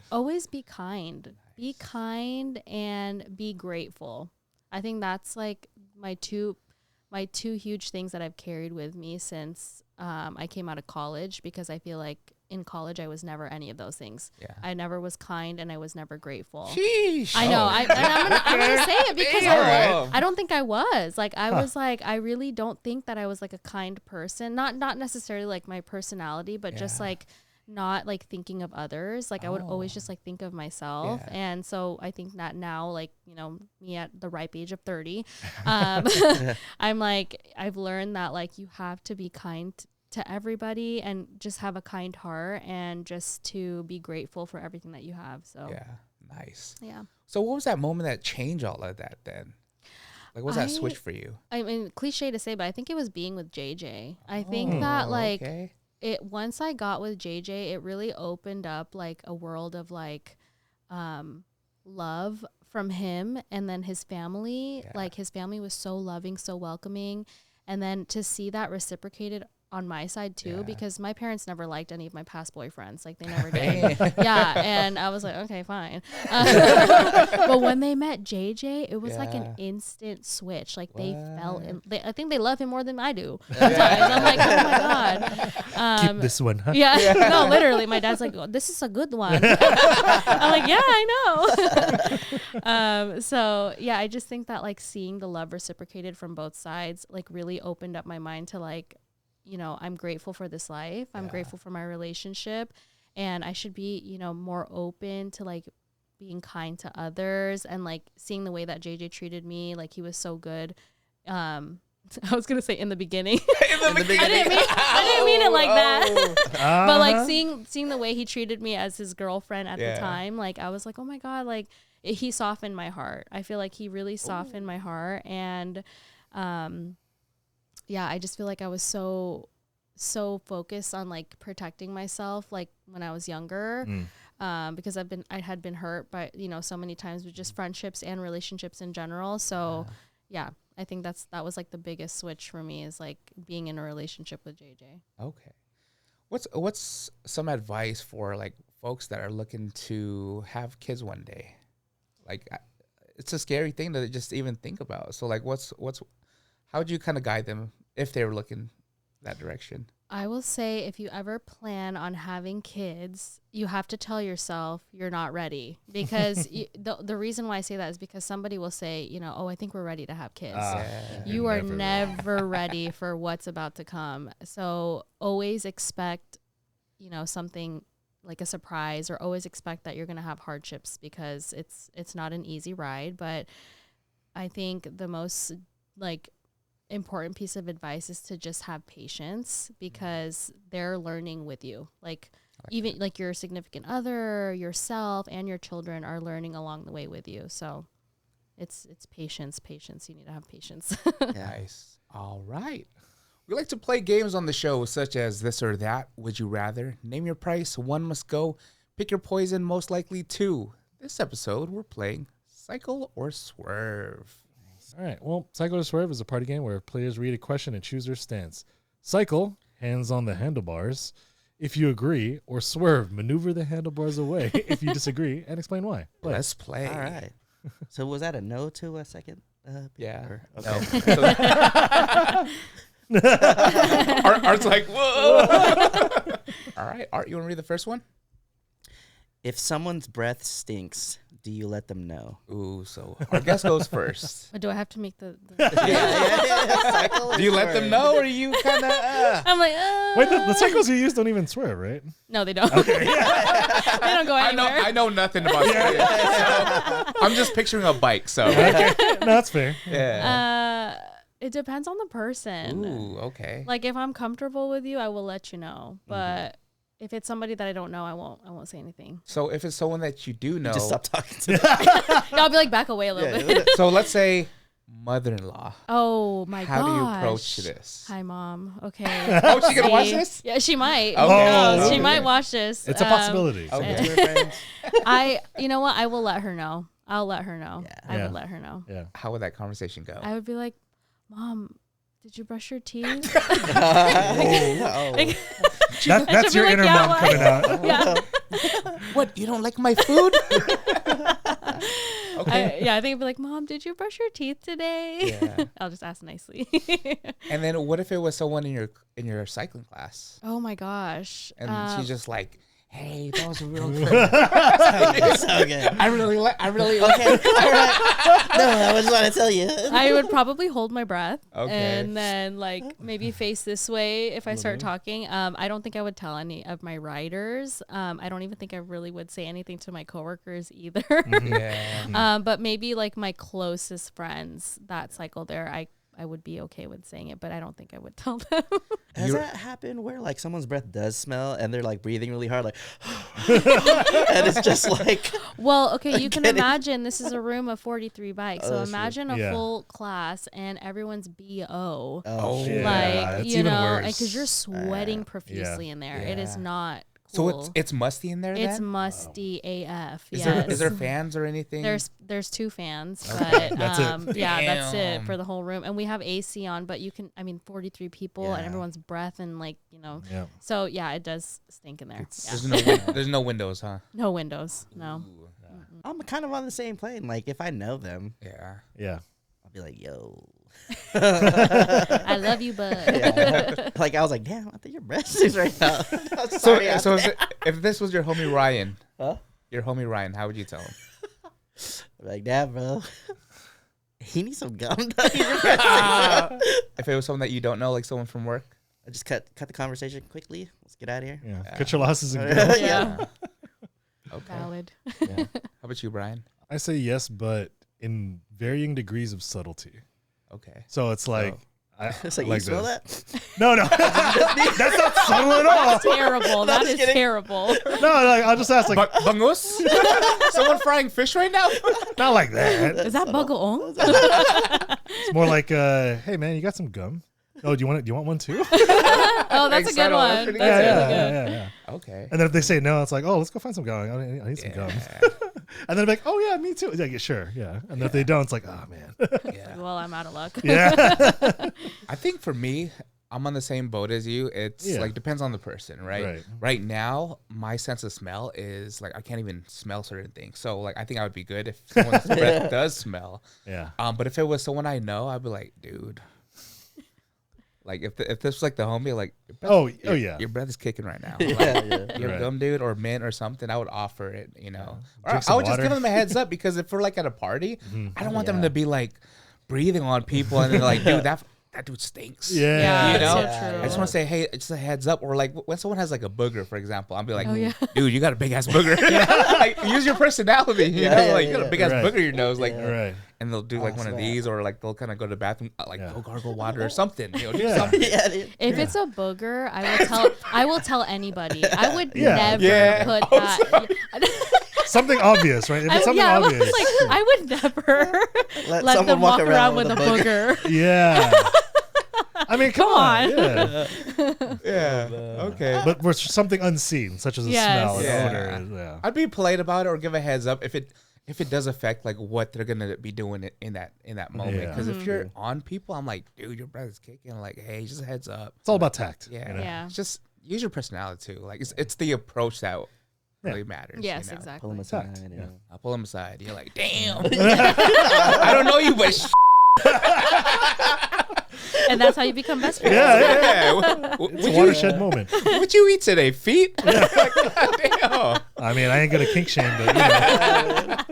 Always be kind. Nice. Be kind and be grateful. I think that's like my two huge things that I've carried with me since I came out of college, because I feel like in college I was never any of those things. Yeah. I never was kind and I was never grateful. Sheesh. I know. I'm gonna say it because I don't think I was. Like, I was like, I really don't think that I was like a kind person. Not necessarily like my personality, but just like not like thinking of others. Like I would always just like think of myself. And so I think that now, like, you know, me at the ripe age of 30, I'm like, I've learned that like you have to be kind to everybody and just have a kind heart and just to be grateful for everything that you have. So yeah, nice. Yeah. So what was that moment that changed all of that then? Like, what was that switch for you? I mean, cliche to say, but I think it was being with JJ. I think that like it, once I got with JJ, it really opened up like a world of like love from him, and then his family. Like his family was so loving, so welcoming, and then to see that reciprocated on my side too, because my parents never liked any of my past boyfriends. Like they never did. And I was like, okay, fine. But when they met JJ, it was like an instant switch. Like they fell in. I think they love him more than I do. Sometimes I'm like, oh my god. Keep this one, huh? No, literally, my dad's like, oh, this is a good one. I'm like, yeah, I know. So yeah, I just think that like seeing the love reciprocated from both sides like really opened up my mind to like, you know, I'm grateful for this life. I'm grateful for my relationship, and I should be, you know, more open to like being kind to others, and like seeing the way that JJ treated me. Like he was so good. I was going to say in the beginning. I didn't mean it like that. But like seeing the way he treated me as his girlfriend at the time, like I was like, oh my God, like he softened my heart. I feel like he really softened my heart. And, yeah, I just feel like I was so focused on like protecting myself, like when I was younger, because I had been hurt by, you know, so many times with just friendships and relationships in general. So yeah, I think that was like the biggest switch for me, is like being in a relationship with JJ. Okay. What's some advice for like folks that are looking to have kids one day? Like it's a scary thing to just even think about. So like how would you kind of guide them if they were looking that direction? I will say, if you ever plan on having kids, you have to tell yourself you're not ready, because the reason why I say that is because somebody will say, you know, oh, I think we're ready to have kids. You are never ready for what's about to come. So always expect, you know, something like a surprise, or always expect that you're going to have hardships, because it's not an easy ride. But I think the most like important piece of advice is to just have patience, because they're learning with you. Like even like your significant other, yourself, and your children are learning along the way with you. So it's patience. You need to have patience. Nice. All right. We like to play games on the show, such as This or That, Would You Rather, Name Your Price, One Must Go, Pick Your Poison, Most Likely To. This episode, we're playing Cycle or Swerve. All right. Well, Cycle or Swerve is a party game where players read a question and choose their stance. Cycle, hands on the handlebars, if you agree, or Swerve, maneuver the handlebars away if you disagree, and explain why. Let's play. All right. So was that a no to a second? Yeah. Or, No. okay. Art's like, whoa. All right. Art, you want to read the first one? If someone's breath stinks, do you let them know? Ooh, so our guest goes first. But do I have to make the Cycle Do you let them know, or you kind of... I'm like, Wait, the cycles you use don't even swerve, right? no, they don't. Okay. They don't go anywhere. I know nothing about it. So I'm just picturing a bike, so... Okay. No, that's fair. Yeah. It depends on the person. Ooh, okay. Like if I'm comfortable with you, I will let you know. But if it's somebody that I don't know, I won't say anything. So if it's someone that you do know... Just stop talking to them. I'll be like, back away a little bit. So let's say mother-in-law. Oh my How gosh. do you approach this? Hi, Mom. Okay. Oh, she gonna watch See? this? Yeah, she might. Okay. No, Okay. she might watch this. It's a possibility. Okay. You know what? I will let her know. I'll let her know. Yeah. I Yeah. would let her know. Yeah. How would that conversation go? I would be like, Mom, did you brush your teeth? Oh. Like, That's be your like, inner yeah, mom what? coming out. Yeah. What? You don't like my food? Okay. I think I'd be like, Mom, did you brush your teeth today? Yeah. I'll just ask nicely. And then what if it was someone in your cycling class, Oh my gosh. and she's just like, "Hey, that was real good. So good. I really like. Okay. All right. No, I just want to tell you. I would probably hold my breath Okay. and then like maybe face this way if I start talking. I don't think I would tell any of my riders. I don't even think I really would say anything to my coworkers either. Yeah. But maybe like my closest friends that cycle there, I would be okay with saying it, but I don't think I would tell them. Has that happened where like someone's breath does smell and they're like breathing really hard, like, and it's just like, Well, okay, you can Get it? imagine this is a room of 43 bikes. So Oh, shit. imagine a Yeah. full class and everyone's BO. Oh, shit. Yeah, Like, it's you even know, worse. because you're sweating profusely in there. It is Yeah. not So cool. it's musty in there. It's then? musty AF. Is Yes. there fans or anything? There's 2 fans, but That's it. yeah, that's it Damn. for the whole room. And we have AC on, but you can, 43 people and Yeah. everyone's breath and like, Yeah. so yeah, it does stink in there. Yeah. There's no windows, huh? No windows. No. Ooh. I'm kind of on the same plane. Like if I know them, Yeah. Yeah. I'll be like, yo. I love you, bud. Yeah. Like I was like, damn, I think your breath stinks right now. I'm sorry, So if this was your homie Ryan, Huh? your homie Ryan, how would you tell him? I'm like, damn, bro. He needs some gum. Doesn't he? Your breath stinks, bro. If it was someone that you don't know, like someone from work. I just cut the conversation quickly. Let's get out of here. Yeah. Yeah. Cut your losses and go. Yeah. Okay. Valid. How about you, Brian? I say yes, but in varying degrees of subtlety. Okay. So it's like, It's like, like you smell this. that? No, that's not subtle at all. That's terrible. That just is kidding. terrible. No, like I'll just ask, like, Bangus? Someone frying fish right now? not like that. Is that bagoong? It's more like, hey man, you got some gum? Oh, do you want it? Do you want one too? Oh, that's a good Subtle, that's one. pretty That's good. really good. yeah. Okay. And then if they say no, it's like, oh, let's go find some gum. I need some gum. And then I'm like, oh yeah, me too. Yeah, sure, yeah. And then if they don't, it's like, oh man. Yeah. Well, I'm out of luck. Yeah. I think for me, I'm on the same boat as you. It's Yeah. like depends on the person, right? Right. Right now, my sense of smell is like I can't even smell certain things. So like I think I would be good if someone's breath does smell. Yeah. But if it was someone I know, I'd be like, dude. Like if this was like the homie, like your breath, Oh yeah. your breath is kicking right now. Yeah, Like, yeah. you have Right. gum, dude, or mint or something, I would offer it, you know. Or Drink I some would just water. give them a heads up because if we're like at a party, I don't want them Yeah. to be like breathing on people and they're like, dude, that that dude stinks. Yeah. You know? So Yeah. true. I just want to say, hey, just a heads up. Or like when someone has like a booger, for example, I'll be like, Oh, yeah. dude, you got a big ass booger. Like, use your personality. You Yeah, know, yeah, like you got a yeah. big ass Right. booger in your nose. Like, Right. and they'll do like one of snap. these, or like they'll kind of go to the bathroom, like Yeah. go gargle water or something. You know, do Yeah. something. Yeah, dude. If it's a booger, I will tell anybody. I would Yeah. never Yeah. put that. Something obvious, right? If it's something I obvious. was like, I would never Let let someone them walk walk around with a booger. yeah. I mean, come on. Yeah. Yeah. Okay. But for something unseen, such as a Yes. smell, an Yeah. odor. Yeah. I'd be polite about it or give a heads up if it does affect like what they're gonna be doing in that moment. Yeah. Because if you're on people, I'm like, dude, your breath is kicking. Like, hey, just a heads up. It's all about tact. Yeah. You know? Yeah. Just use your personality too. Like it's the approach that really matters. Yes, you know? exactly. Pull them Tact, aside. yeah. I'll pull them aside. You're like, damn. I don't know you, but And that's how you become best friends. Yeah. Yeah. yeah. It's a watershed moment. What'd you eat today? Feet? Like, damn. I mean, I ain't gonna kink shame, but I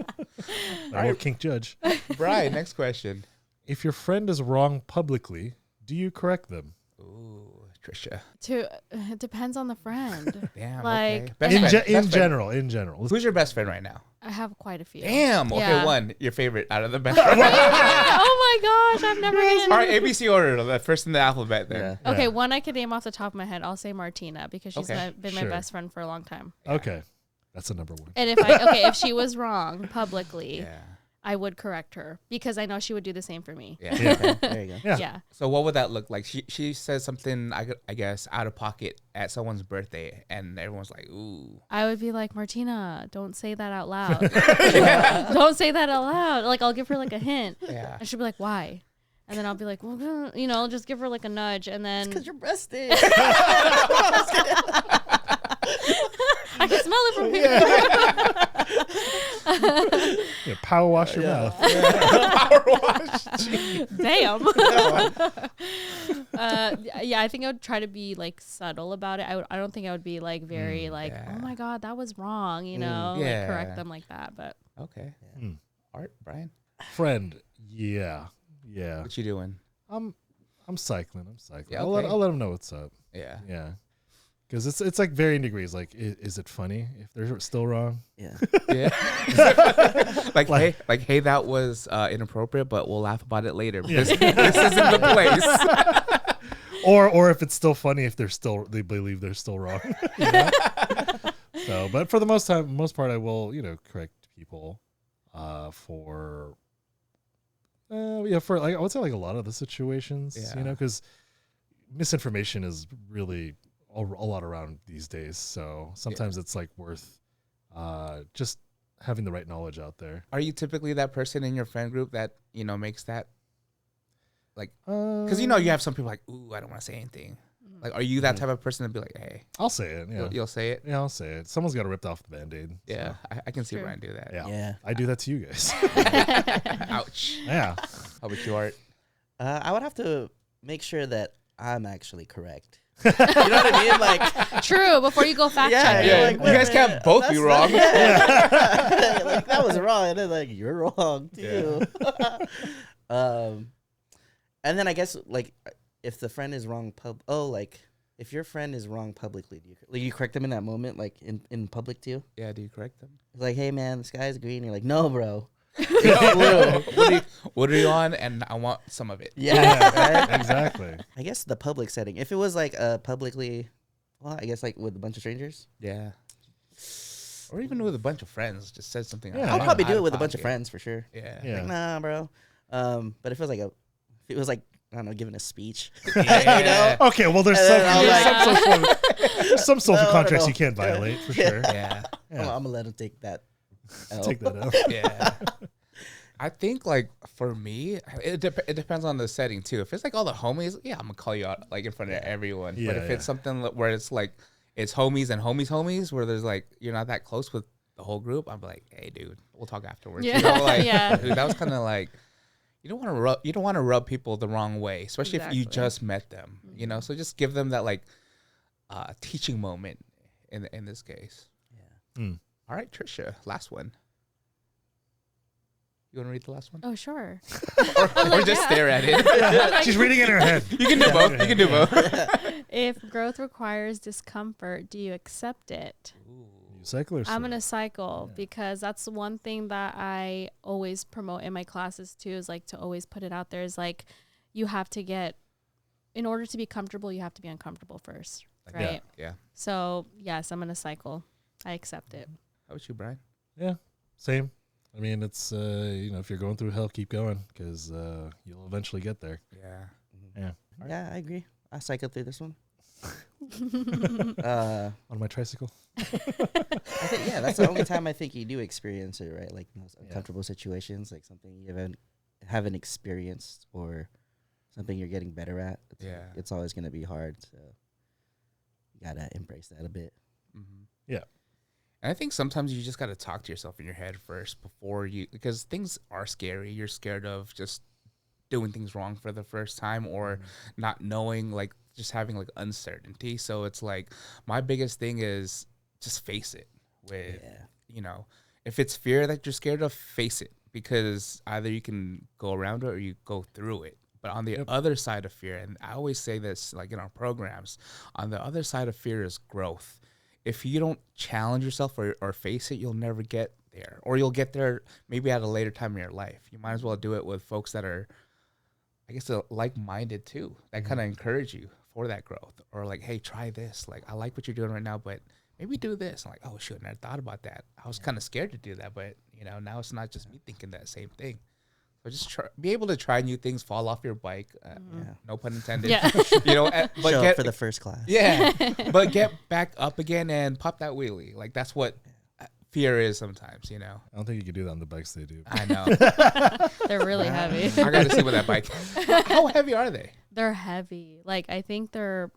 will kink judge. Brian, next question. If your friend is wrong publicly, do you correct them? Ooh, Trisha. It depends on the friend. Damn. Like, okay. Best In, friend, ge- best in friend. general, in general. Who's your best friend right now? I have quite a few. Damn. Okay, Yeah. one. Your favorite out of the best friend. Oh my gosh, I've never All right, ABC order. The first in the alphabet then. Yeah. Okay, Yeah. one I could name off the top of my head. I'll say Martina because she's Okay. been my Sure. best friend for a long time. Okay, that's a number one. And if she was wrong publicly, Yeah. I would correct her because I know she would do the same for me. Yeah. Yeah. Okay, there you go. Yeah. Yeah. So what would that look like? She says something, I guess, out of pocket at someone's birthday, and everyone's like, ooh. I would be like, Martina, don't say that out loud. Don't say that out loud. Like, I'll give her like a hint. Yeah. And she'll be like, why? And then I'll be like, well, I'll just give her like a nudge. And then Because you're breasted. I can smell it from here. Yeah, power wash your mouth. Power wash. Damn. Yeah, I think I would try to be like subtle about it. I don't think I would be like very like, yeah. oh my God, that was wrong, yeah. like correct them like that. But Okay. Hmm. Art, Brian, Friend, yeah. what you doing? I'm cycling. Yeah, I'll okay. let them know what's up. Yeah. Yeah, because it's like varying degrees. Like, is it funny if they're still wrong? Yeah. Yeah. hey, that was inappropriate, but we'll laugh about it later because this isn't the place. Or if it's still funny if they believe they're still wrong. You know? So, but for the most part, I will correct people for like I would say like a lot of the situations. Yeah. Because misinformation is really a lot around these days. So sometimes it's like worth just having the right knowledge out there. Are you typically that person in your friend group that makes that? Like, because you have some people like, ooh, I don't want to say anything. Like, are you that type of person to be like, hey, I'll say it. Yeah, you'll say it? yeah, I'll say it. Someone's got to rip off the Band-Aid. Yeah, so, I can see True. Brian do that. yeah, Yeah. I do that to you guys. Ouch. Yeah. How about you, Art? I would have to make sure that I'm actually correct. You know what I mean? Like, true, before you go fact yeah, check you're it. like, You guys can't both be wrong. Yeah. Like, that was wrong. And then, like, you're wrong, too. And then I guess, like, if the friend is wrong, if your friend is wrong publicly, do you correct them in that moment, like, in public, too? Yeah, do you correct them? Like, hey, man, the sky's green. You're like, no, bro. What are you on? And I want some of it. Yeah. Right? Exactly. I guess the public setting. If it was, like, publicly, well, I guess, like, with a bunch of strangers. Yeah. Or even with a bunch of friends, just said something. Yeah. I'll probably out do of it with a bunch of pocket. friends, for sure. Yeah. Yeah. Like, nah, bro. But if it was like I don't know, giving a speech. Yeah. Okay, well, there's And then some social No, contracts no. you can't violate for Yeah. sure. Yeah. I'm gonna let him take that. L. Take that out. Yeah. I think like for me, it depends on the setting too. If it's like all the homies, yeah, I'm gonna call you out like in front of everyone. Yeah, But if yeah. it's something where it's like it's homies and homies, where there's like you're not that close with the whole group, I'm like, hey, dude, we'll talk afterwards. Yeah. You know, like, Yeah. dude, that was kind of like you don't want to rub people the wrong way, especially if you Exactly. just met them. You know, so just give them that like teaching moment in this case. Yeah. All right, Trisha, last one. You want to read the last one? Oh, sure. Or just stare at it. She's reading in her head. You can do both. You can do both. If growth requires discomfort, do you accept it? You cycle or I'm going to swerve? cycle because that's the one thing that I always promote in my classes too, is like to always put it out there is like you have to get, in order to be comfortable, you have to be uncomfortable first, right? Yeah. So yes, I'm going to cycle. I accept it. How about you, Brian? Yeah, same. I mean, it's, if you're going through hell, keep going because you'll eventually get there. Yeah. Yeah. Yeah, I agree. I cycled through this one. On my tricycle. I think, yeah, that's the only time I think you do experience it, right? Like in those uncomfortable situations, like something you haven't experienced or something you're getting better at. It's always going to be hard. So you got to embrace that a bit. Mm-hmm. Yeah. And I think sometimes you just got to talk to yourself in your head first before because things are scary. You're scared of just doing things wrong for the first time or not knowing, like just having like uncertainty. So it's like my biggest thing is just face it with, if it's fear that you're scared of, face it because either you can go around it or you go through it. But on the other side of fear, and I always say this like in our programs, on the other side of fear is growth. If you don't challenge yourself or face it, you'll never get there. Or you'll get there maybe at a later time in your life. You might as well do it with folks that are, I guess, like-minded too, that kind of encourage you for that growth. Or like, hey, try this. Like, I like what you're doing right now, but maybe do this. I'm like, oh, shoot, I never thought about that. I was kind of scared to do that, but, now it's not just me thinking that same thing. So just be able to try new things, fall off your bike. No pun intended. Yeah. But Show up for the first class. Yeah, but get back up again and pop that wheelie. Like that's what fear is sometimes, I don't think you can do that on the bikes they do. I know. They're really heavy. I got to see what that bike. How heavy are they? They're heavy. Like I think they're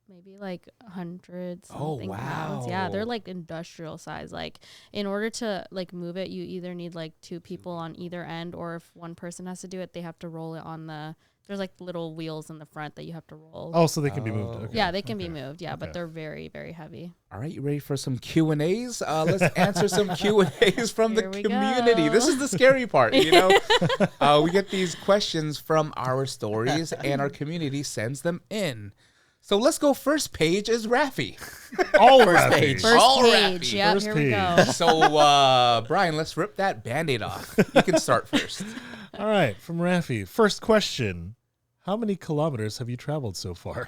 maybe like 100 something pounds. Yeah, they're like industrial size. Like in order to like move it, you either need like two people on either end, or if one person has to do it, they have to roll it on there's like little wheels in the front that you have to roll. Oh, so they can be moved. Okay. Yeah, they can be moved. Yeah, but they're very, very heavy. All right, you ready for some Q&As? Let's answer some Q&As from the community. This is the scary part, We get these questions from our stories, and our community sends them in. So let's go. First page is Raffy. All First Raffy. page. First All page. Raffy. Yeah, First here we go. page. So, Brian, let's rip that Band-Aid off. You can start first. All right, from Raffy. First question. How many kilometers have you traveled so far?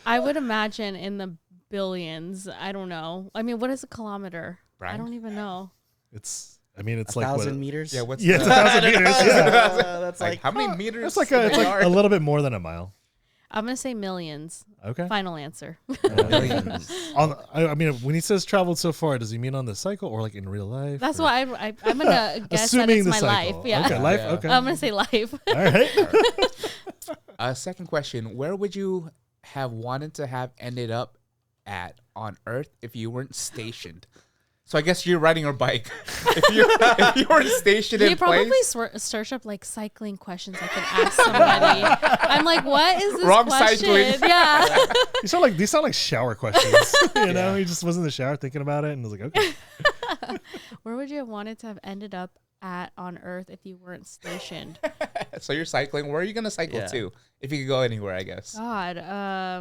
I would imagine in the billions. I don't know. I mean, what is a kilometer? Brian? I don't even know. It's A like 1,000 meters? Yeah, what's it's 1,000 meters. Yeah. That's like how many meters? It's like a little bit more than a mile. I'm going to say millions. Okay. Final answer. millions. I mean, when he says traveled so far, does he mean on the cycle or like in real life? That's or? why I'm going to guess that Assuming it's the my cycle. life. Yeah. Okay, life. Yeah. Okay. I'm going to say life. All right. Second question. Where would you have wanted to have ended up at on Earth if you weren't stationed? So I guess you're riding your bike. if you weren't stationed You in probably place. search up like cycling questions I can ask somebody. I'm like, what is this Wrong question? cycling. Yeah. These sound like shower questions. He just was in the shower thinking about it and was like, okay. Where would you have wanted to have ended up at on Earth if you weren't stationed? So you're cycling. Where are you going to cycle to? If you could go anywhere, I guess. God, I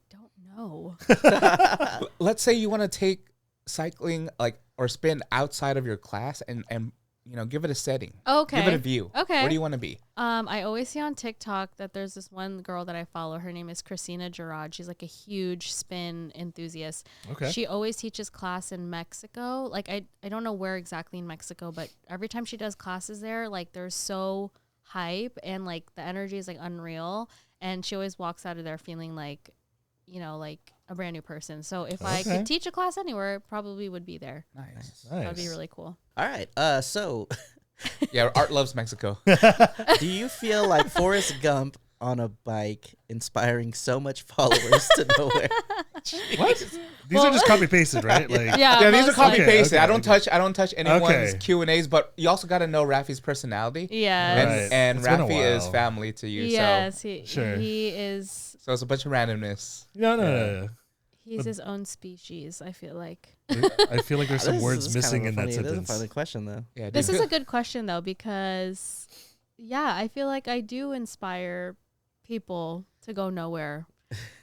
don't know. Let's say you want to take cycling or spin outside of your class and give it a setting. Okay. Give it a view. Okay. Where do you want to be? I always see on TikTok that there's this one girl that I follow. Her name is Christina Gerard. She's like a huge spin enthusiast. Okay. She always teaches class in Mexico. Like I don't know where exactly in Mexico, but every time she does classes there, like they're so hype and like the energy is like unreal. And she always walks out of there feeling like, like a brand new person. So if I could teach a class anywhere, it probably would be there. Nice. That'd be really cool. All right. So Yeah, Art loves Mexico. do you feel like Forrest Gump on a bike inspiring so much followers to nowhere? What? These are just copy pasted, right? Like, Yeah, these are copy mostly. pasted. Okay, I don't touch anyone's Okay. Q&As, but you also got to know Rafi's personality. Yes. Right. And It's been a Rafi is while. family to you. Yes, Sure. he is. So it's a bunch of randomness. no. He's his own species, I feel like. I feel like there's some words missing in that This is a sentence. funny question, though. Yeah, This is a good question though, because I feel like I do inspire people to go nowhere.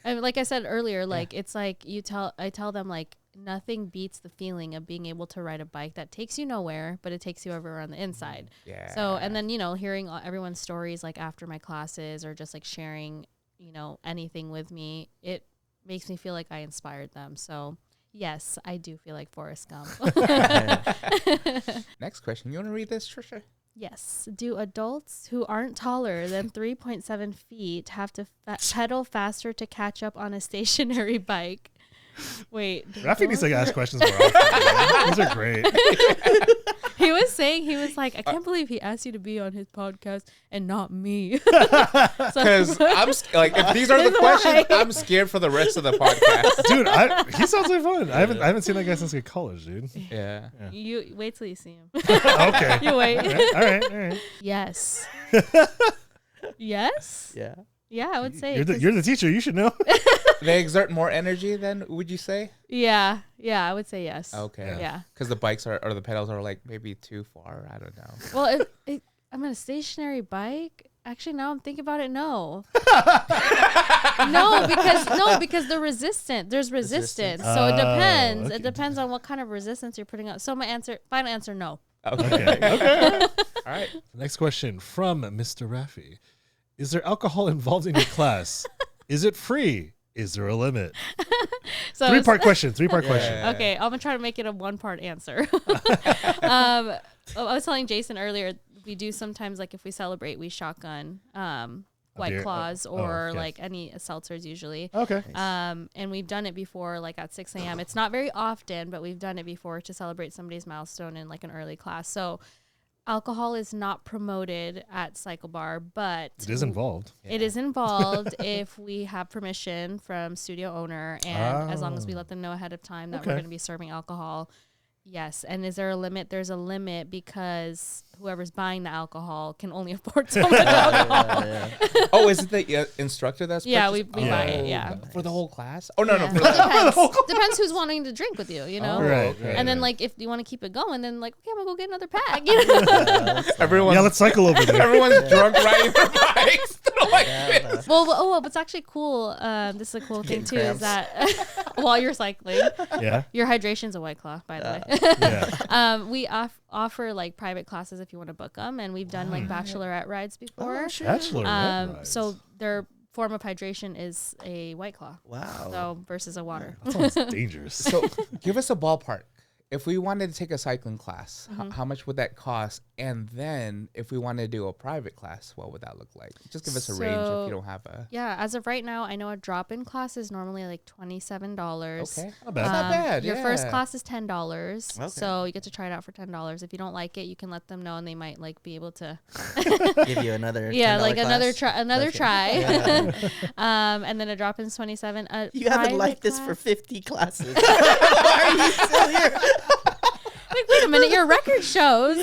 And like I said earlier, like it's like I tell them like nothing beats the feeling of being able to ride a bike that takes you nowhere, but it takes you everywhere on the inside. Yeah. So, and then, hearing everyone's stories like after my classes or just like sharing, anything with me, it makes me feel like I inspired them. So yes, I do feel like Forrest Gump. Next question. You want to read this, Trisha? Yes. Do adults who aren't taller than 3.7 feet have to pedal faster to catch up on a stationary bike? Wait. Rafi needs to ask questions more often. These are great. He was like, I can't believe he asked you to be on his podcast and not me. Because if these are the questions, I'm scared for the rest of the podcast. Dude, he sounds like fun. I haven't seen that guy since college, dude. Yeah. You wait till you see him. Okay. You wait. All right. Yes. Yes? Yeah. Yeah, I would say. You're the teacher. You should know. They exert more energy then, would you say? Yeah, I would say yes. Okay. Yeah. Because the bikes or the pedals are like maybe too far. I don't know. Well, I'm on a stationary bike. Actually, now I'm thinking about it. No. because the resistance. There's resistance. So it depends. Okay. It depends on what kind of resistance you're putting out. So my final answer, no. Okay. All right. Next question from Mr. Rafi. Is there alcohol involved in your class? Is it free? Is there a limit? So Three-part question. Okay, I'm gonna try to make it a one-part answer. I was telling Jason earlier, we do sometimes, like if we celebrate, we shotgun White beer? Claws or okay. like any seltzers usually. Okay. And we've done it before, like at 6 a.m. It's not very often, but we've done it before to celebrate somebody's milestone in like an early class. So alcohol is not promoted at CycleBar, but It is involved. it is involved if we have permission from studio owner, and as long as we let them know ahead of time that we're going to be serving alcohol. Yes. And is there a limit? There's a limit because whoever's buying the alcohol can only afford so much alcohol. Oh, is it the instructor that's We purchasing? buy it, yeah. For the whole class? Oh, no. Yeah. For the Depends who's wanting to drink with you, Right. And then like if you want to keep it going, then like, okay, I'm gonna go get another pack. Everyone's, let's cycle over there. everyone's drunk riding their bikes. This. Well, what's actually cool, this is a cool thing too, is that while you're cycling, your hydration's a White Claw, by the way. We offer like private classes if you want to book them, and we've done like bachelorette rides before. Bachelorette rides. So their form of hydration is a White Claw. Wow. So versus a water. That sounds dangerous. So give us a ballpark. If we wanted to take a cycling class, how much would that cost? And then if we wanted to do a private class, what would that look like? Just give us a range if you don't have a... Yeah, as of right now, I know a drop-in class is normally like $27. Okay. Not bad. Not bad. Your yeah. first class is $10. Okay. So you get to try it out for $10. If you don't like it, you can let them know and they might like be able to Give you another like $10 another class? try. Yeah. And then a drop in is 27. You haven't liked this for class? 50 classes. Why are you still here? Like, wait a minute, your record shows.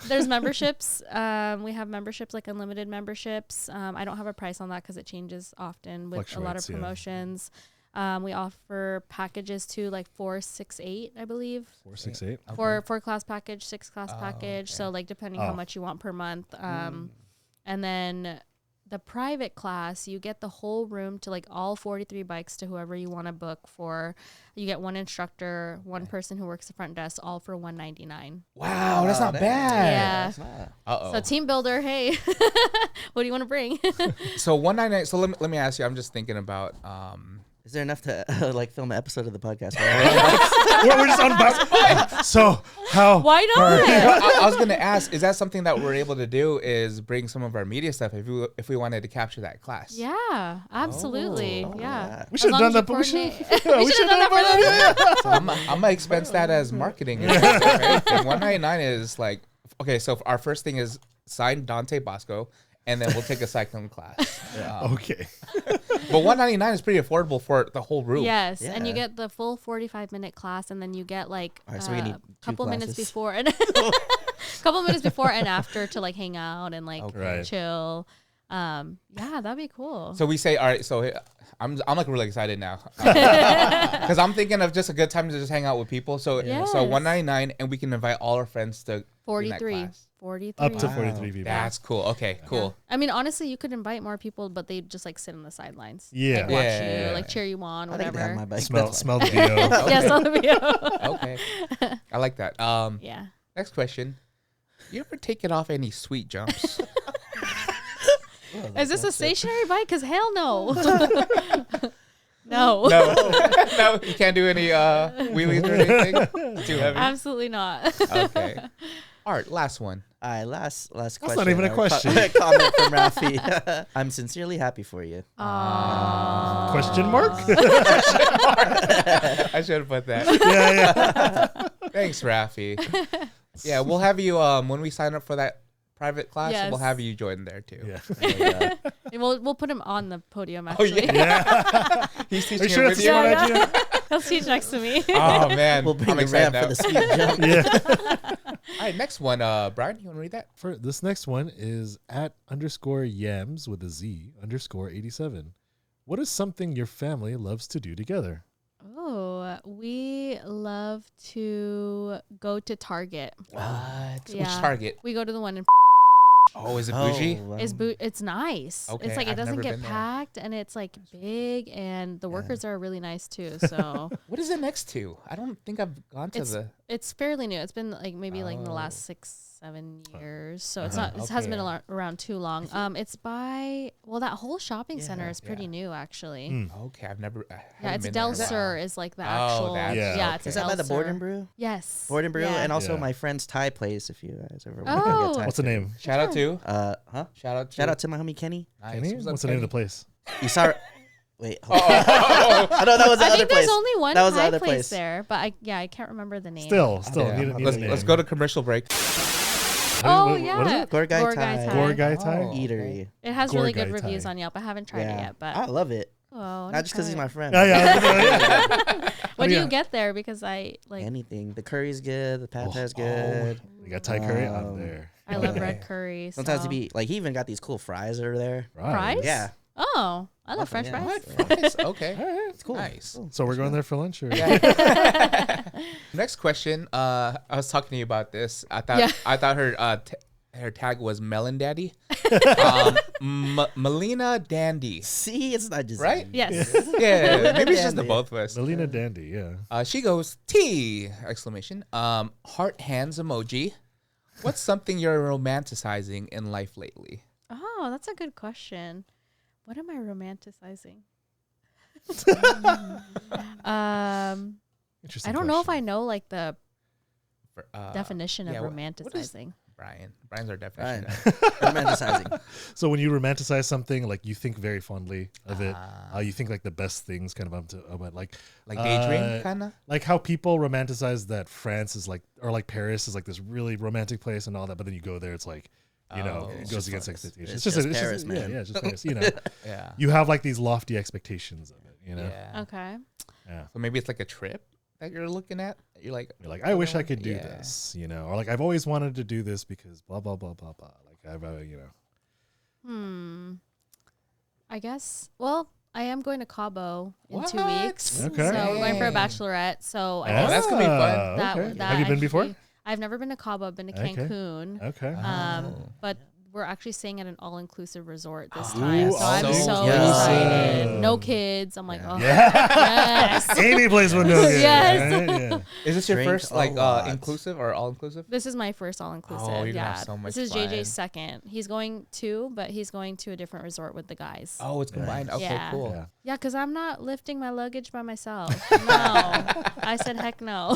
There's memberships. We have memberships, like unlimited memberships. I don't have a price on that because it changes often with a lot of promotions. We offer packages too, like 4, 6, 8, I believe. 4, 6, 8. Okay. 4 class package, 6 class package. Okay. So like depending how much you want per month. And then the private class, you get the whole room to like all 43 bikes to whoever you want to book for. You get one instructor, one person who works the front desk, all for $199. Wow, that's not bad. Yeah. Uh-oh. So team builder, hey, what do you want to bring? So $199. So let me ask you. I'm just thinking about. Is there enough to like film an episode of the podcast? We're just on basketball. So how? Why not? I was going to ask, is that something that we're able to do? Is bring some of our media stuff if we wanted to capture that class? Yeah, absolutely. Yeah. We should have done that. We should have done that. So I'm gonna expense that as marketing. Right? And $199 is like, okay. So our first thing is sign Dante Bosco, and then we'll take a cycling class. Okay. But $199 is pretty affordable for the whole room. Yes, Yeah. and you get the full 45-minute class, and then you get like All right, so we need a couple two minutes classes. before and couple minutes before and after to like hang out and like Right. chill. Yeah, that'd be cool. So we say, all right. So I'm like really excited now because I'm thinking of just a good time to just hang out with people. So Yes. so $199, and we can invite all our friends to 43. 43. Up to 43 people. That's cool. Okay, cool. I mean, honestly, you could invite more people, but they just like sit on the sidelines. Yeah. Like, watch Yeah. you, like cheer you on, I think they have whatever. my bike. Smell the VO. Yes, on the video. Okay, I like that. Yeah. Next question: you ever taken off any sweet jumps? Is this a stationary bike? Because hell no. No. No, no, you can't do any wheelies or anything. It's too heavy. Absolutely not. Okay. All right, last one. All right, last question. That's not even a question. Comment from Rafi. I'm sincerely happy for you. Aww. Question mark? I should have put that. Yeah. Thanks, Rafi. Yeah, we'll have you when we sign up for that private class. Yes. We'll have you join there too. Yeah. And we'll put him on the podium, Oh actually. yeah. He's Are teaching you sure it that's with a you. smart Yeah, idea? He'll teach next to me. Oh man, We'll bring I'm the excited ramp for now. the speed jump. Yeah. All right, next one. Brian, you want to read that? For this next one is @_yams with a Z _87. What is something your family loves to do together? Oh, we love to go to Target. What? Which Yeah. Target? We go to the one in Oh, is it bougie? wow. It's nice. Okay, It's like it I've doesn't never get been there. packed, and it's like big, and the workers are really nice too. So What is it next to? I don't think I've gone to It's- the. it's fairly new. It's been like maybe like in the Oh. last 6-7 years. So it's not. It hasn't been Okay. around too long. It's by that whole shopping center is pretty Yeah. new actually. Mm. Okay, I've never. Yeah, haven't it's been Del there. Sur is like the Oh, actual. that's- Yeah, yeah, okay. it's Is that by Del the Board Sur. and Brew? Yes. Board and Brew, Yeah. and also Yeah. my friend's Thai place. If you guys ever Oh. want to get Thai. What's the name? Shout out to. Shout out. To, Shout out to my homie Kenny. Nice. Kenny? What's up, What's the name of the Kenny? place? You saw. Wait. hold on. Oh, I know that was the I other think place. there's only one That was the Thai other place place. there, but I can't remember the name. Still, Yeah. need a Let's name. go to commercial break. Oh What is yeah, it? Gorgai Thai. Gorgai Thai? Oh. Eatery. It has really good Gorgai reviews Thai. on Yelp. I haven't tried it yet, but I love it. oh, Not just because he's my friend. Yeah, yeah. What do Yeah. you get there? Because I like Anything. The curry's good. The pad thai's good. You got Thai curry on there. I love red curry. Sometimes so. he be like he even got these cool fries over there. Fries? Yeah. Oh, I love French yeah. fries. What? Fries? Okay. It's cool. Nice. Cool. So we're going there for lunch, or Next question. I was talking to you about this. I thought her tag was Melon Daddy. Melina Dandy. See, it's not just Right? Yes. Yeah, maybe it's just the Dandy. both of us. Melina Dandy? Yeah. She goes T exclamation. Heart hands emoji. What's something you're romanticizing in life lately? Oh, that's a good question. What am I romanticizing? Interesting. I don't know if I question. know like the For, definition yeah, of what is- romanticizing. Brian's our definition. romanticizing. So when you romanticize something, like you think very fondly of it. Ah. You think like the best things kind of about like Daydream kind of. like how people romanticize that France is like, or like Paris is like this really romantic place and all that, but then you go there, it's like, you know, Oh. it It's goes just against fun. expectations. It's It's just it's Paris, yeah, man. yeah, it's just Paris. You know, Yeah. you have like these lofty expectations of it. You know, Yeah. Okay. yeah. So maybe it's like a trip that you're looking at. You're like, You're like, I wish I could do Yeah. this, you know, or like I've always wanted to do this because blah blah blah blah blah. Like I've, you know. I guess. Well, I am going to Cabo in 2 What? weeks. Okay. So we're going for a Dang. bachelorette. So I Oh, guess that's gonna be fun. that, Okay. that Have you been before? actually- I've never been to Cabo. I've been to Okay. Cancun. Okay. Oh. But we're actually staying at an all-inclusive resort this Ooh, time. So I'm so all-inclusive. excited. No kids. I'm like, oh, Yeah. yes. Any place with no kids, Yes. right? Yeah. Is this your Drink first a like lot. inclusive or all inclusive? This is my first all-inclusive. Oh, you're gonna yeah. have so much this is fun. JJ's second. He's going too, but he's going to a different resort with the guys. Oh, it's combined. Okay, Yeah. cool. Yeah. Yeah, because I'm not lifting my luggage by myself. No. I said heck no.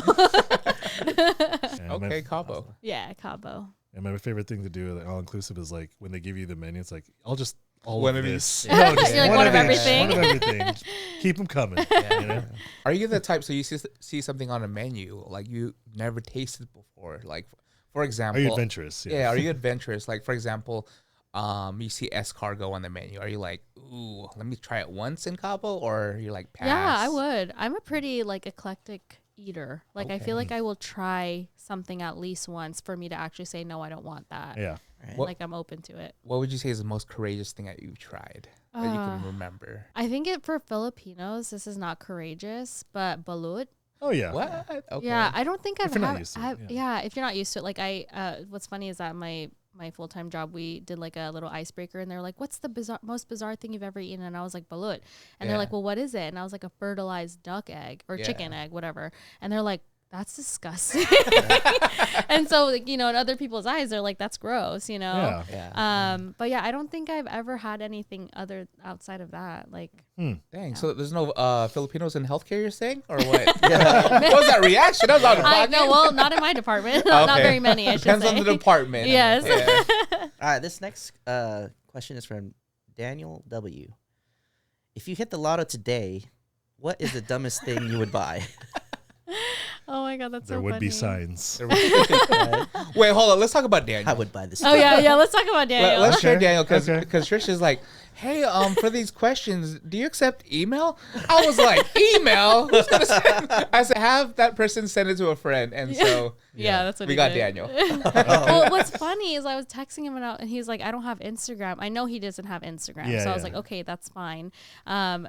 Yeah, Okay, Cabo. Yeah, Cabo. And my favorite thing to do at all inclusive is like when they give you the menu, it's like I'll just all One of of this. each. No, just You're like, one of each, everything. One of everything. Just keep them coming. You know? Are you the type so you see something on a menu like you never tasted before? Like, for Are example, you adventurous? Yeah, are you adventurous? Like, for example, you see escargot on the menu. Are you like, ooh, let me try it once in Cabo, or you're like, pass? Yeah, I would. I'm a pretty like eclectic eater. Like I feel Okay. like I will try something at least once for me to actually say no, I don't want that. Yeah. Right. What- Like I'm open to it. What would you say is the most courageous thing that you've tried that you can remember? I think for Filipinos, this is not courageous, but balut. Oh yeah. What? Okay. Yeah, I don't think I've If you're not had. used to it, Yeah, if you're not used to it, like what's funny is that my full-time job, we did like a little icebreaker, and they're like, "What's the most bizarre thing you've ever eaten?" And I was like, "Balut," and they're like, "Well, what is it?" And I was like, "A fertilized duck egg or chicken egg, whatever." And they're like, "That's disgusting." And so, like, in other people's eyes, they're like, "That's gross," Yeah. But yeah, I don't think I've ever had anything other outside of that. Like, Dang. So there's no Filipinos in healthcare, you're saying, or what? What was that reaction? That was out of pocket. no, well, not in my department. Not very many. I should Depends say. on the department. Yes. Yeah. All right, this next question is from Daniel W. If you hit the lotto today, what is the dumbest thing you would buy? Oh my god, that's There so would funny. be signs. Wait, hold on. Let's talk about Daniel. I would buy this. Oh yeah. Let's talk about Daniel. Let's share Daniel because Okay. Trisha's like, hey, for these questions, do you accept email? I was like, email? Who's gonna send? I said, have that person send it to a friend, and so yeah, that's what we he got did. Daniel. Well, what's funny is I was texting him and he's like, I don't have Instagram. I know he doesn't have Instagram, Yeah, so I was yeah. like, okay, that's fine. And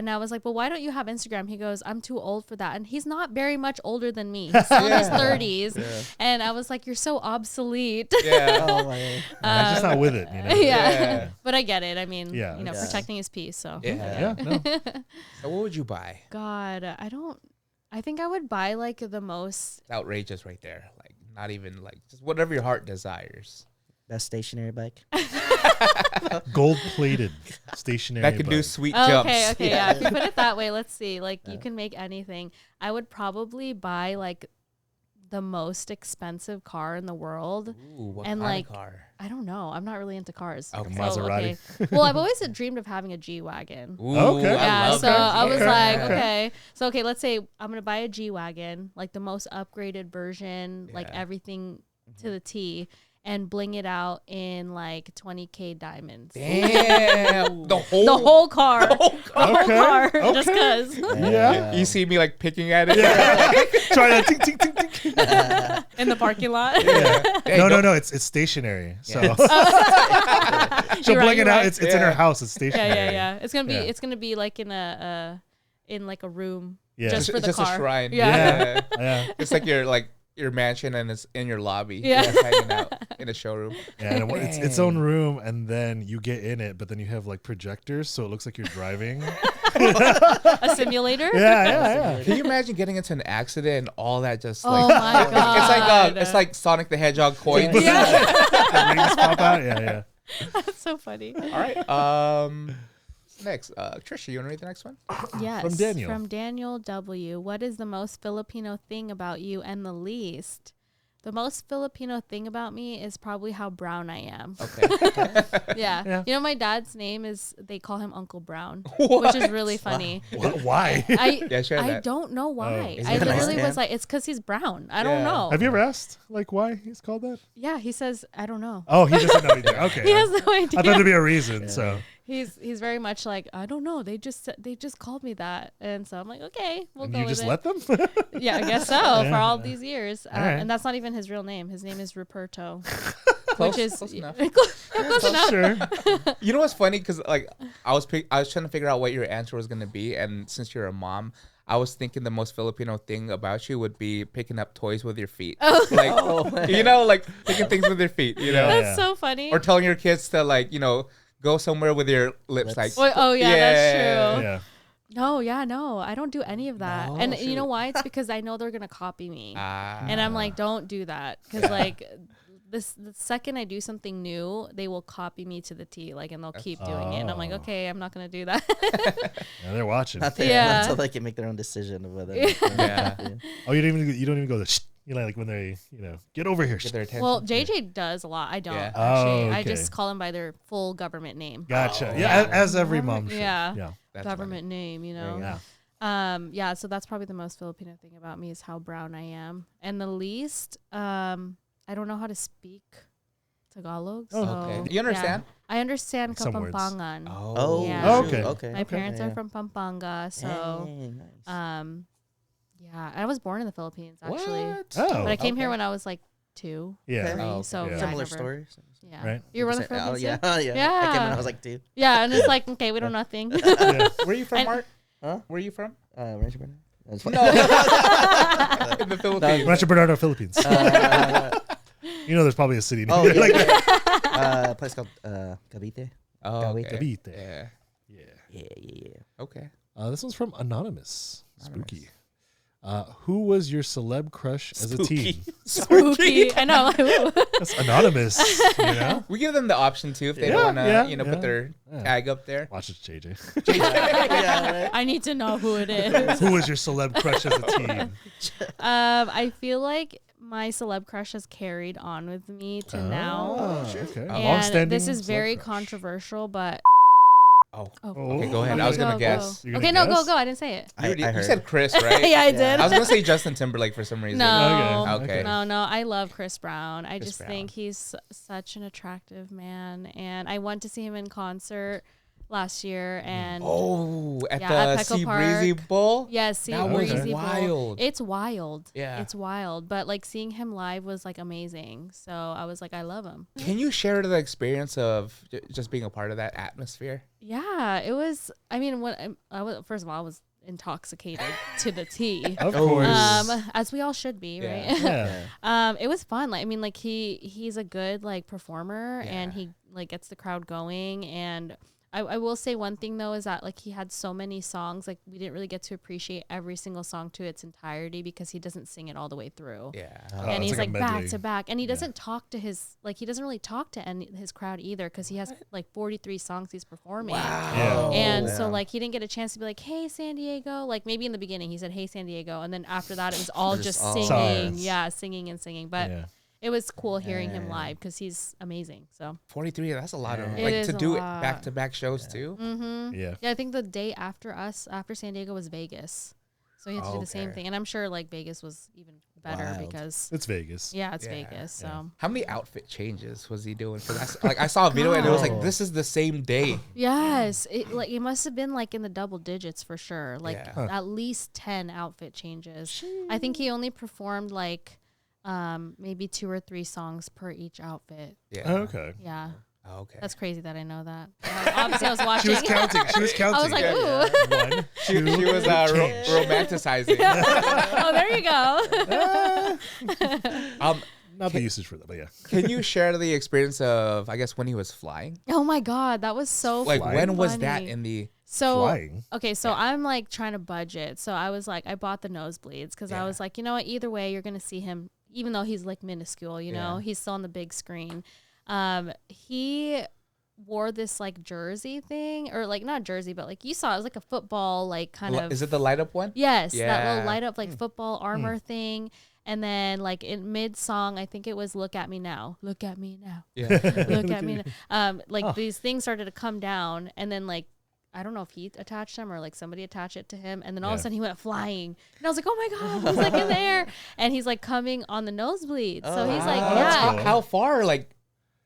I was like, well, why don't you have Instagram? He goes, I'm too old for that, and he's not very much older than me. He's still in his 30s, and I was like, you're so obsolete. Yeah. Oh my. I'm just not with it. You know? Yeah. But I get it. I mean, Yeah. protecting his peace. So Yeah. Yeah. No. So what would you buy? God, I think I would buy like the most. It's outrageous right there. Like, not even like, just whatever your heart desires. Best stationary bike. Gold-plated stationary. That could do bike. sweet Oh, jumps. okay. Yeah. If you put it that way, let's see. Like, you can make anything. I would probably buy like the most expensive car in the world. Ooh, what And, kind like, of car? I don't know. I'm not really into cars. Okay. Maserati. Well, I've always dreamed of having a G-Wagon. Ooh, Okay. Yeah, love so that. I was Okay. like, Okay. okay. So, okay, let's say I'm going to buy a G-Wagon, like the most upgraded version, like Yeah. everything to the T, and bling it out in like 20K diamonds. Damn. The whole The whole car. The whole Okay, car. okay. Just because. Yeah. You see me like picking at it? Try to tink, tink, tink, tink. In the parking lot. Hey, No. It's stationary. So You're she'll right, bling it you're out. right. It's in her house. It's stationary. Yeah. It's gonna be Yeah. like in like a room Yeah. just for the just car. a shrine. Yeah. Yeah. It's like your mansion and it's in your lobby. Yeah. Just hanging out in a showroom. Yeah, and it's its own room, and then you get in it, but then you have like projectors, so it looks like you're driving. A simulator. Yeah. Can you imagine getting into an accident and all that just Oh like my god. it's like Sonic the Hedgehog coins. Yeah. The rings pop out. Yeah. That's so funny. All right. Next, Trisha, you want to read the next one? Yes. From Daniel. From Daniel W. What is the most Filipino thing about you and the least? The most Filipino thing about me is probably how brown I am. Okay. Yeah. You know, my dad's name they call him Uncle Brown, What? which is really funny. Why? Yeah, share I that. don't know why. Is I it a nice literally name? was like, it's because he's brown. I don't Yeah. know. Have you ever asked like why he's called that? Yeah, he says, I don't know. Oh, he doesn't know either. Okay. He has no I thought idea. there'd be a reason. So He's very much like, I don't know. They just called me that, and so I'm like, okay, we'll and go you with just it. let them. Yeah, I guess so. For all these years, All right. and that's not even his real name. His name is Ruperto, Close, which is close enough. close enough. Sure. You know what's funny? Because like I was trying to figure out what your answer was gonna be, and since you're a mom, I was thinking the most Filipino thing about you would be picking up toys with your feet. Like you know, like picking things with your feet. You know, Yeah. That's so funny. or telling your kids to like go somewhere with your lips. Like Oh yeah, that's true. Yeah. No, I don't do any of that. No, And shoot. you know why? It's because I know they're gonna copy me, Ah. and I'm like, don't do that, because like the second I do something new, they will copy me to the T, like, and they'll keep doing it. And I'm like, Oh. okay, I'm not gonna do that. Yeah, they're watching. Not there Yeah. until they can make their own decision of whether. Yeah. Oh, you don't even go to like when they get over here. Get their attention. Well, JJ does a lot. I don't Yeah. actually. Oh, I okay. just call him by their full government name. Gotcha. Oh, Yeah, yeah. as every mom should. Yeah. Yeah. That's Government name, you know. Yeah. Yeah, so that's probably the most Filipino thing about me is how brown I am. And the least, I don't know how to speak Tagalog. Oh, So, okay. You understand? Yeah. I understand Some words. Kapampangan. Oh, Yeah. Oh, okay. Okay. My parents are Yeah. from Pampanga, so Hey, nice. yeah, I was born in the Philippines actually. What? Oh. But I came here Okay. when I was like 2. Yeah. 3, Oh, so yeah. I Similar never- story. Yeah. Right. You were on the Oh, Philippines yeah, too? yeah. I Yeah. came when I was like 2. Yeah, and it's like, okay, we know nothing. Yeah. Where are you from, And- Mark? Huh? Where are you from? Rancho Bernardo. That's fine. No. In the Philippines. Rancho Bernardo, Philippines. You know, there's probably a city named Oh, there yeah. like that. A place called Cavite. Oh, okay. Cavite. Yeah. Yeah. Yeah. Okay. This one's from Anonymous. Spooky. Who was your celeb crush as a teen? Spooky. I know. Like, ooh. That's anonymous. You know. We give them the option too if they Yeah, don't want to, yeah, put their tag up there. Watch this, JJ. Yeah, right. I need to know who it is. Who was your celeb crush as a teen? I feel like my celeb crush has carried on with me to now. Oh, okay. And Long-standing this is celeb very crush. controversial, but Oh. oh, Okay, go ahead. I was gonna guess. You're Okay, gonna no, guess? go. I didn't say it. You I heard. said Chris, right? Yeah, I did. I was gonna say Justin Timberlake for some reason. No. Okay. No, I love Chris Brown. I Chris just Brown. think he's such an attractive man, and I went to see him in concert last year, and Oh, at Yeah, the at Petco Sea Breezy Park. Bowl. yes, see That was Breezy Bowl. wild. It's wild. Yeah. It's wild, but like seeing him live was like amazing. So I was like, I love him. Can you share the experience of just being a part of that atmosphere? Yeah, it was. I mean, when I was first of all, I was intoxicated to the T. Of course. As we all should be, Yeah. right? Yeah. It was fun. Like, I mean, like he's a good like performer, and Yeah. he like gets the crowd going. And I will say one thing though is that like he had so many songs, like we didn't really get to appreciate every single song to its entirety because he doesn't sing it all the way through. Yeah. And it's he's like like a back medley. to back, and he doesn't talk to he doesn't really talk to his crowd either because he has like 43 songs he's performing. Yeah. And Yeah. so like he didn't get a chance to be like, hey San Diego, like maybe in the beginning he said hey San Diego, and then after that it was all just all singing, songs. yeah, singing and singing. But Yeah. it was cool hearing him Yeah. live because he's amazing. So 43. That's a lot of It like is to a do it lot. back to back shows too. Yeah. yeah, I think the day after San Diego was Vegas, so he had to do the same Okay. thing, and I'm sure like Vegas was even better Wild. because It's Vegas. yeah, it's Yeah. Vegas. So How many outfit changes was he doing? Because I saw a video and it was like Oh. this is the same day. yes, it must have been like in the double digits for sure, like Yeah. Huh. at least 10 outfit changes. I think he only performed like maybe 2 or 3 songs per each outfit. Yeah. Oh, okay. Yeah, Okay. that's crazy that I know that. Obviously, I was watching. She was counting. She was counting. I was like, Yeah, ooh. One, she two, was change. romanticizing. Oh, there you go. Not the usage for that, but yeah. Can you share the experience of I guess when he was flying? Oh my God, that was so Like Flying? when was that funny. in the So Flying. okay, so I'm like trying to budget. So I was like, I bought the nosebleeds because I Yeah. was like, you know what? Either way, you're gonna see him, even though he's like minuscule. You know, Yeah. he's still on the big screen. He wore this like jersey thing, or like not jersey, but like you saw, it was like a football, like kind of. is it the light up one? Yes, that Yeah. little light up like football armor thing. And then like in mid song, I think it was "Look at Me Now, Look at Me Now." Yeah. Look at me. Like these things started to come down, and then like I don't know if he attached them or like somebody attached it to him, and then all of a Yeah. sudden he went flying, and I was like, oh my God, he's like in the air, and he's like coming on the nosebleed. So he's like, wow. That's yeah. cool. How far? Like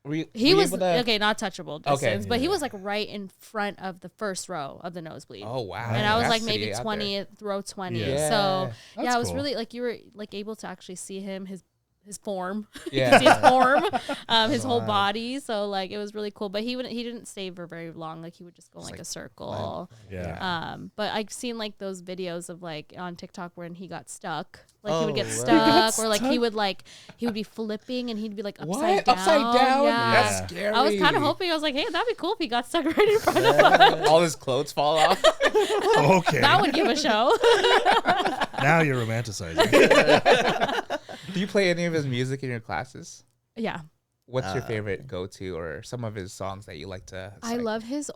were you, He were you was able to- okay, not touchable distance, but he Yeah. was like right in front of the first row of the nosebleed. Oh wow. And I was That's like maybe city out there. 20th, row 20. Yeah. So That's yeah, it was cool. really like you were like able to actually see him, his form. Yeah. You could see his form, his whole body. So like it was really cool. But he didn't stay for very long. Like he would just go in like a circle. Yeah. But I've seen like those videos of like on TikTok when he got stuck. Like he would get wow. stuck, or like he would be flipping and he'd be like upside What? down. Upside down? Yeah. That's scary. I was kind of hoping. I was like, hey, that'd be cool if he got stuck right in front of him. all his clothes fall off. Okay. That would give a show. Now you're romanticizing. Do you play any of his music in your classes? Yeah. What's your favorite go-to or some of his songs that you like to I love his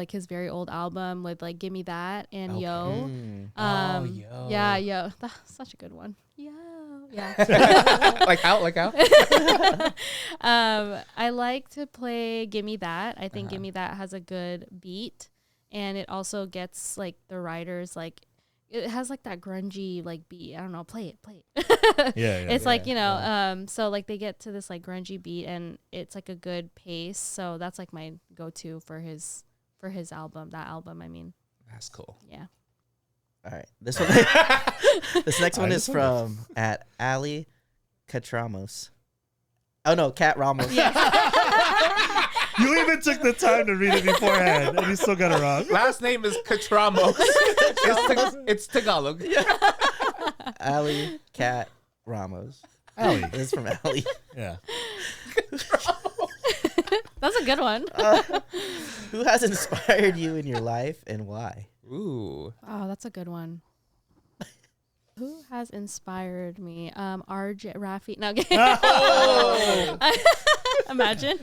his very old album with like "Gimme That" and "Yo." Yo. Yeah, "Yo." That's such a good one. Yo, yeah. like how? I like to play "Gimme That." I think "Gimme That" has a good beat, and it also gets like the writers like. It has like that grungy like beat. I don't know. Play it. Yeah. It's like, you know, so like they get to this like grungy beat and it's like a good pace. So that's like my go-to for his album. That album, I mean. That's cool. Yeah. All right. This next one is from at Ali Catramos. Oh no, Cat Ramos. You even took the time to read it beforehand, and you still got it wrong. Last name is Catramos. It's Tagalog. Ali Cat Ramos. Ali. This is from Ali. Yeah. That's a good one. Who has inspired you in your life and why? Ooh. Oh, that's a good one. Who has inspired me? RJ Rafi. No, okay. Imagine.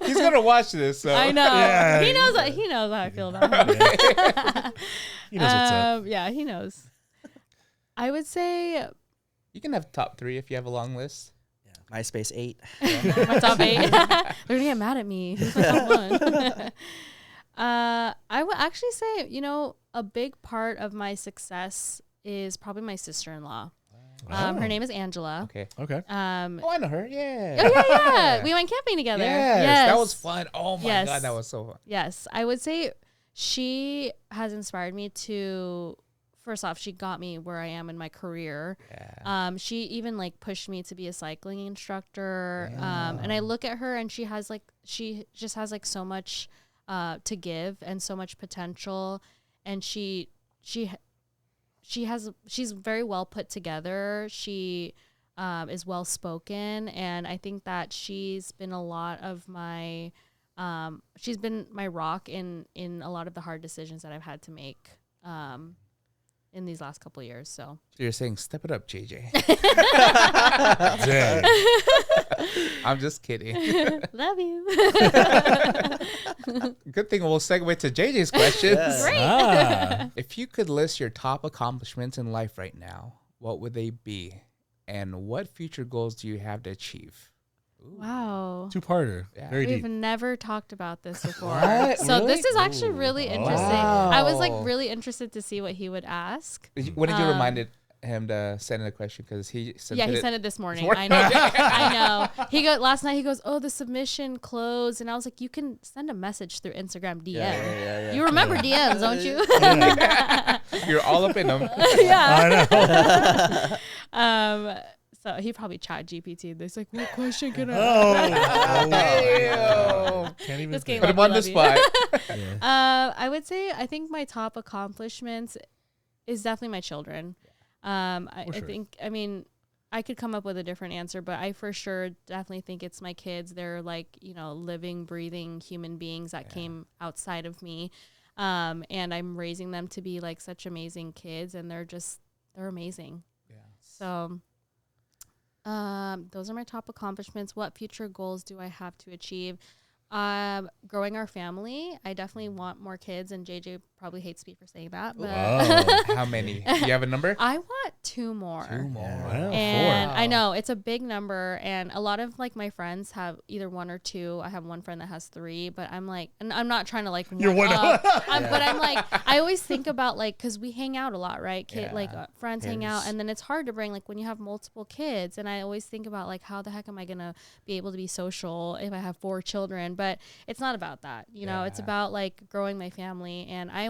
He's gonna watch this. So. I know. Yeah. He knows. He knows how I feel about him. He knows what's up. Yeah, he knows. I would say You can have top 3 if you have a long list. MySpace 8. my top 8. They're gonna get mad at me. Who's my top 1? I would actually say, a big part of my success is probably my sister-in-law. Her name is Angela. Okay. Okay. Oh, I know her. Yeah. Oh, yeah. We went camping together. Yes. That was fun. Oh my God, that was so fun. Yes. I would say she has inspired me to, first off, she got me where I am in my career. Yeah. She even pushed me to be a cycling instructor. And I look at her and she just has so much to give and so much potential. And she's very well put together. She is well spoken, and I think that she's been a lot of my she's been my rock in a lot of the hard decisions that I've had to make in these last couple of years. So You're saying step it up, JJ. Dang. I'm just kidding. love you. Good thing we'll segue to JJ's questions. Great. If you could list your top accomplishments in life right now, what would they be? And what future goals do you have to achieve? Ooh. Wow. Two-parter. Yeah. Very We've deep. never talked about this before. What? So Really? this is actually really interesting. Wow. I was really interested to see what he would ask. What did you remind him to send in a question? Because he sent Yeah, he sent it this morning. I know. I know. Last night he goes, "Oh, the submission closed," and I was like, "You can send a message through Instagram DM. Yeah. You remember DMs, don't you?" You're all up in them. Yeah. I know. So he probably chat GPT. This what question can I? Damn. Can't even Just think. Put him on the Love you. spot. Yeah. I would say I think my top accomplishments is definitely my children. I sure. think, I could come up with a different answer, but I for sure definitely think it's my kids. They're living, breathing human beings that came outside of me. And I'm raising them to be such amazing kids, and they're amazing. Yeah. So, those are my top accomplishments. What future goals do I have to achieve? Growing our family. I definitely want more kids, and JJ probably hates me for saying that. But How many? Do you have a number? I want 2 more. 2 more. Wow. And 4. I know it's a big number, and a lot of my friends have either 1 or 2. I have one friend that has 3, but I'm and I'm not trying to You're one up. But I'm I always think about because we hang out a lot, right? Friends hang out, and then it's hard to bring when you have multiple kids, and I always think about how the heck am I gonna be able to be social if I have 4 children? But it's not about that, it's about growing my family, and I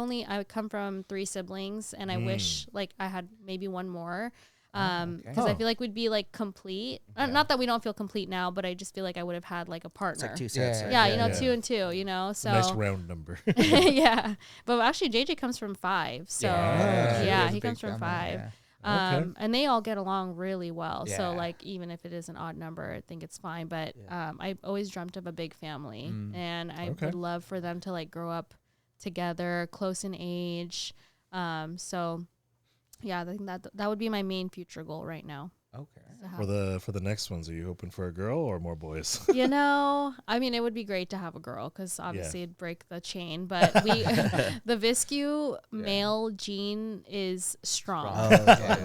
come from 3 siblings, and I wish I had maybe 1 more. Because I feel we'd be complete. Not that we don't feel complete now, but I just feel I would have had a partner. It's 2 sets. Yeah, right? 2 and 2, So Nice round number. yeah. But actually JJ comes from 5. So Yeah, he comes from 5. Yeah. Okay. And they all get along really well. Yeah. So even if it is an odd number, I think it's fine. But I always dreamt of a big family, and I would love for them to grow up together, close in age. So yeah, I think that would be my main future goal right now. Okay. For the next ones, are you hoping for a girl or more boys? It would be great to have a girl because obviously it'd break the chain. But the Visque male gene is strong,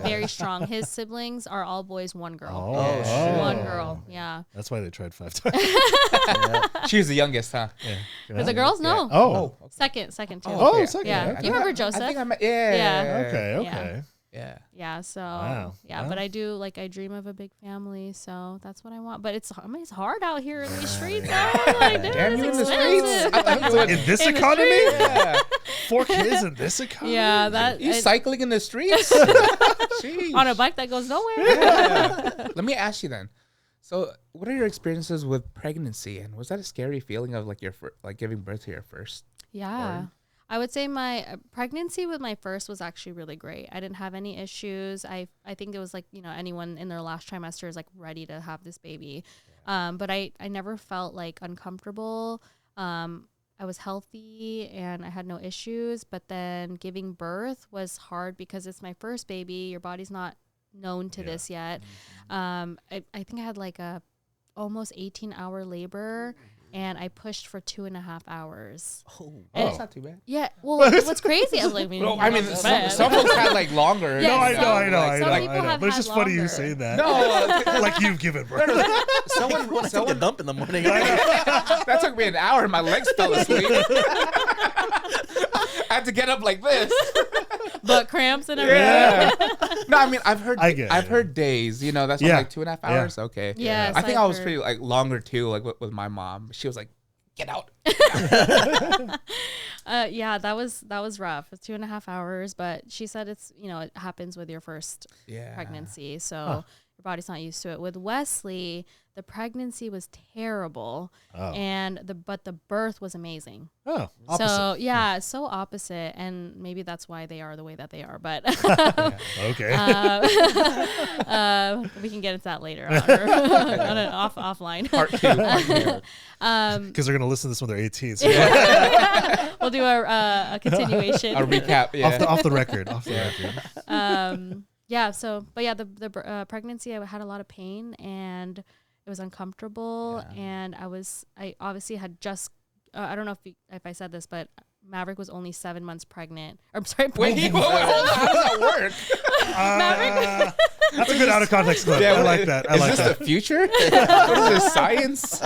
very strong. His siblings are all boys, 1 girl. Oh, One girl, yeah. That's why they tried 5 times. She was the youngest, huh? Yeah. But the girls, no. Oh. Second too. Oh, second. Yeah. Okay. Do you remember I Joseph? think yeah. Okay. Yeah. Yeah. So Wow. yeah, Wow. but I dream of a big family, so that's what I want. But it's hard out here in these streets. Oh, like, dude, Damn, it's you in the expensive. streets? I thought you would. In this In the economy? Yeah. 4 kids in this economy? Yeah, that You cycling in the streets? Sheesh. on a bike that goes nowhere. Yeah. Let me ask you then. So, what are your experiences with pregnancy, and was that a scary feeling of like giving birth to your first? Yeah. I would say my pregnancy with my first was actually really great. I didn't have any issues. I think it was like, anyone in their last trimester is like ready to have this baby. But I never felt like uncomfortable. I was healthy and I had no issues. But then giving birth was hard because it's my first baby. Your body's not known to this yet. I think I had like a almost 18-hour labor. And I pushed for 2.5 hours. That's not too bad. Yeah. Well, what's crazy? I was like, Some folks had like longer. Yeah, I some know. people have But it's had just funny you longer. say that. No, Like you've given birth. When I took a dump in the morning. that took me an hour and my legs fell asleep. I had to get up like this. Butt cramps and everything. Yeah. No, I mean I've it. heard days. That's why I'm like 2.5 hours. Yeah. Okay. Yes, I think I've I was heard. pretty like longer too. Like with my mom, she was like, "Get out." Yeah, that was rough. It's 2.5 hours, but she said it's it happens with your first pregnancy, so your body's not used to it. With Wesley, the pregnancy was terrible, but the birth was amazing. Oh, opposite. So yeah, so opposite, and maybe that's why they are the way that they are. But Okay. we can get into that later on, on an offline. Part two. Because they're going to listen to this when they're 18. So We'll do a continuation. A recap. Yeah. off the record. Off the record. Yeah. So, but yeah, the pregnancy, I had a lot of pain and it was uncomfortable, and I obviously had just. I don't know if I said this, but Maverick was only 7 months pregnant. I'm sorry. Wait, hold on. How does that work? Maverick. That's a good out of context clip. Yeah, I like that. Is this the future? What is this, science?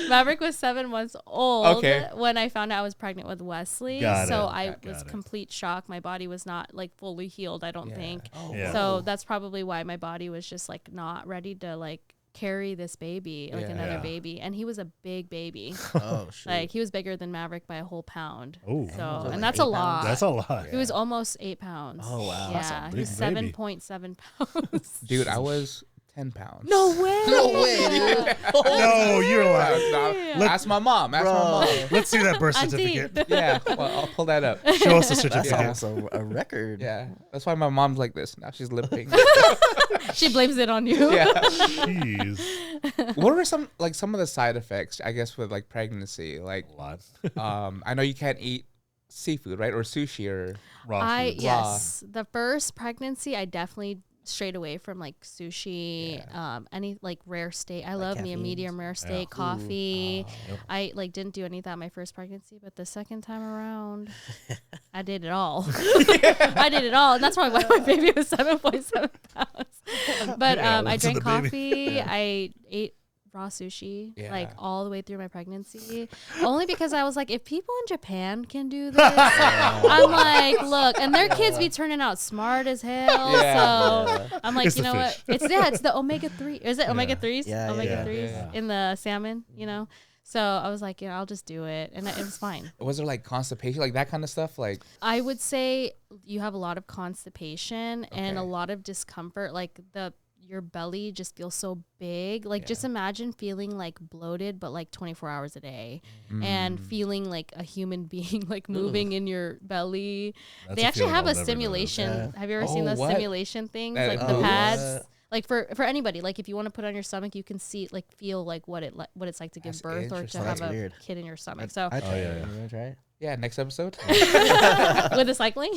Maverick was 7 months old Okay. when I found out I was pregnant with Wesley. Got so it. I Got was it. complete shock. My body was not like fully healed, I don't think. Yeah. So that's probably why my body was just like not ready to like carry this baby, like another baby. And he was a big baby. Oh, shoot. Like he was bigger than Maverick by a whole pound. Oh. So, like and that's 8 a lot. pounds? That's a lot. He was almost 8 pounds. Oh, wow. That's a Yeah, he big was baby. 7.7 pounds. Dude, I was 10 pounds. No way. No way, dude. No, you're lying. No, ask my mom. Ask my mom. Let's see that birth Auntie. certificate. Yeah, well, I'll pull that up. Show us the That's certificate. almost a record. Yeah, that's why my mom's like this. Now she's limping. She blames it on you. Yeah. Jeez. What were some of the side effects, I guess, with like pregnancy? Like, A lot. I know you can't eat seafood, right? Or sushi or Raw food. Yes, the first pregnancy I definitely strayed away from like sushi, any like rare steak. I love me a caffeine. medium rare steak, coffee. I like didn't do any of that my first pregnancy, but the second time around I did it all. I did it all, and that's probably why my baby was 7.7 pounds. But Yeah, I listen to drank the baby. coffee. I ate raw sushi like all the way through my pregnancy, only because I was like, if people in Japan can do this, I'm like, look, and their kids be turning out smart as hell. So I'm like, It's you the know fish. what? It's the omega-3. Is it omega-3s? Yeah, Omega-3s yeah. in the salmon, So I was like, I'll just do it, and it was fine. was there like constipation, like that kind of stuff? Like, I would say you have a lot of constipation and a Okay. lot of discomfort. Like your belly just feels so big. Like just imagine feeling like bloated, but like 24 hours a day, and feeling like a human being like moving in your belly. That's They a actually feeling have I'll a never know. simulation. Have you ever Oh, seen those what? simulation things, That like the moves? pads? Like for anybody, like if you want to put it on your stomach, you can see like feel like what it's like to give That's birth or to interesting. have That's a weird. kid in your stomach. So I tried yeah, it. yeah. You wanna try it? yeah, next episode. with the cycling.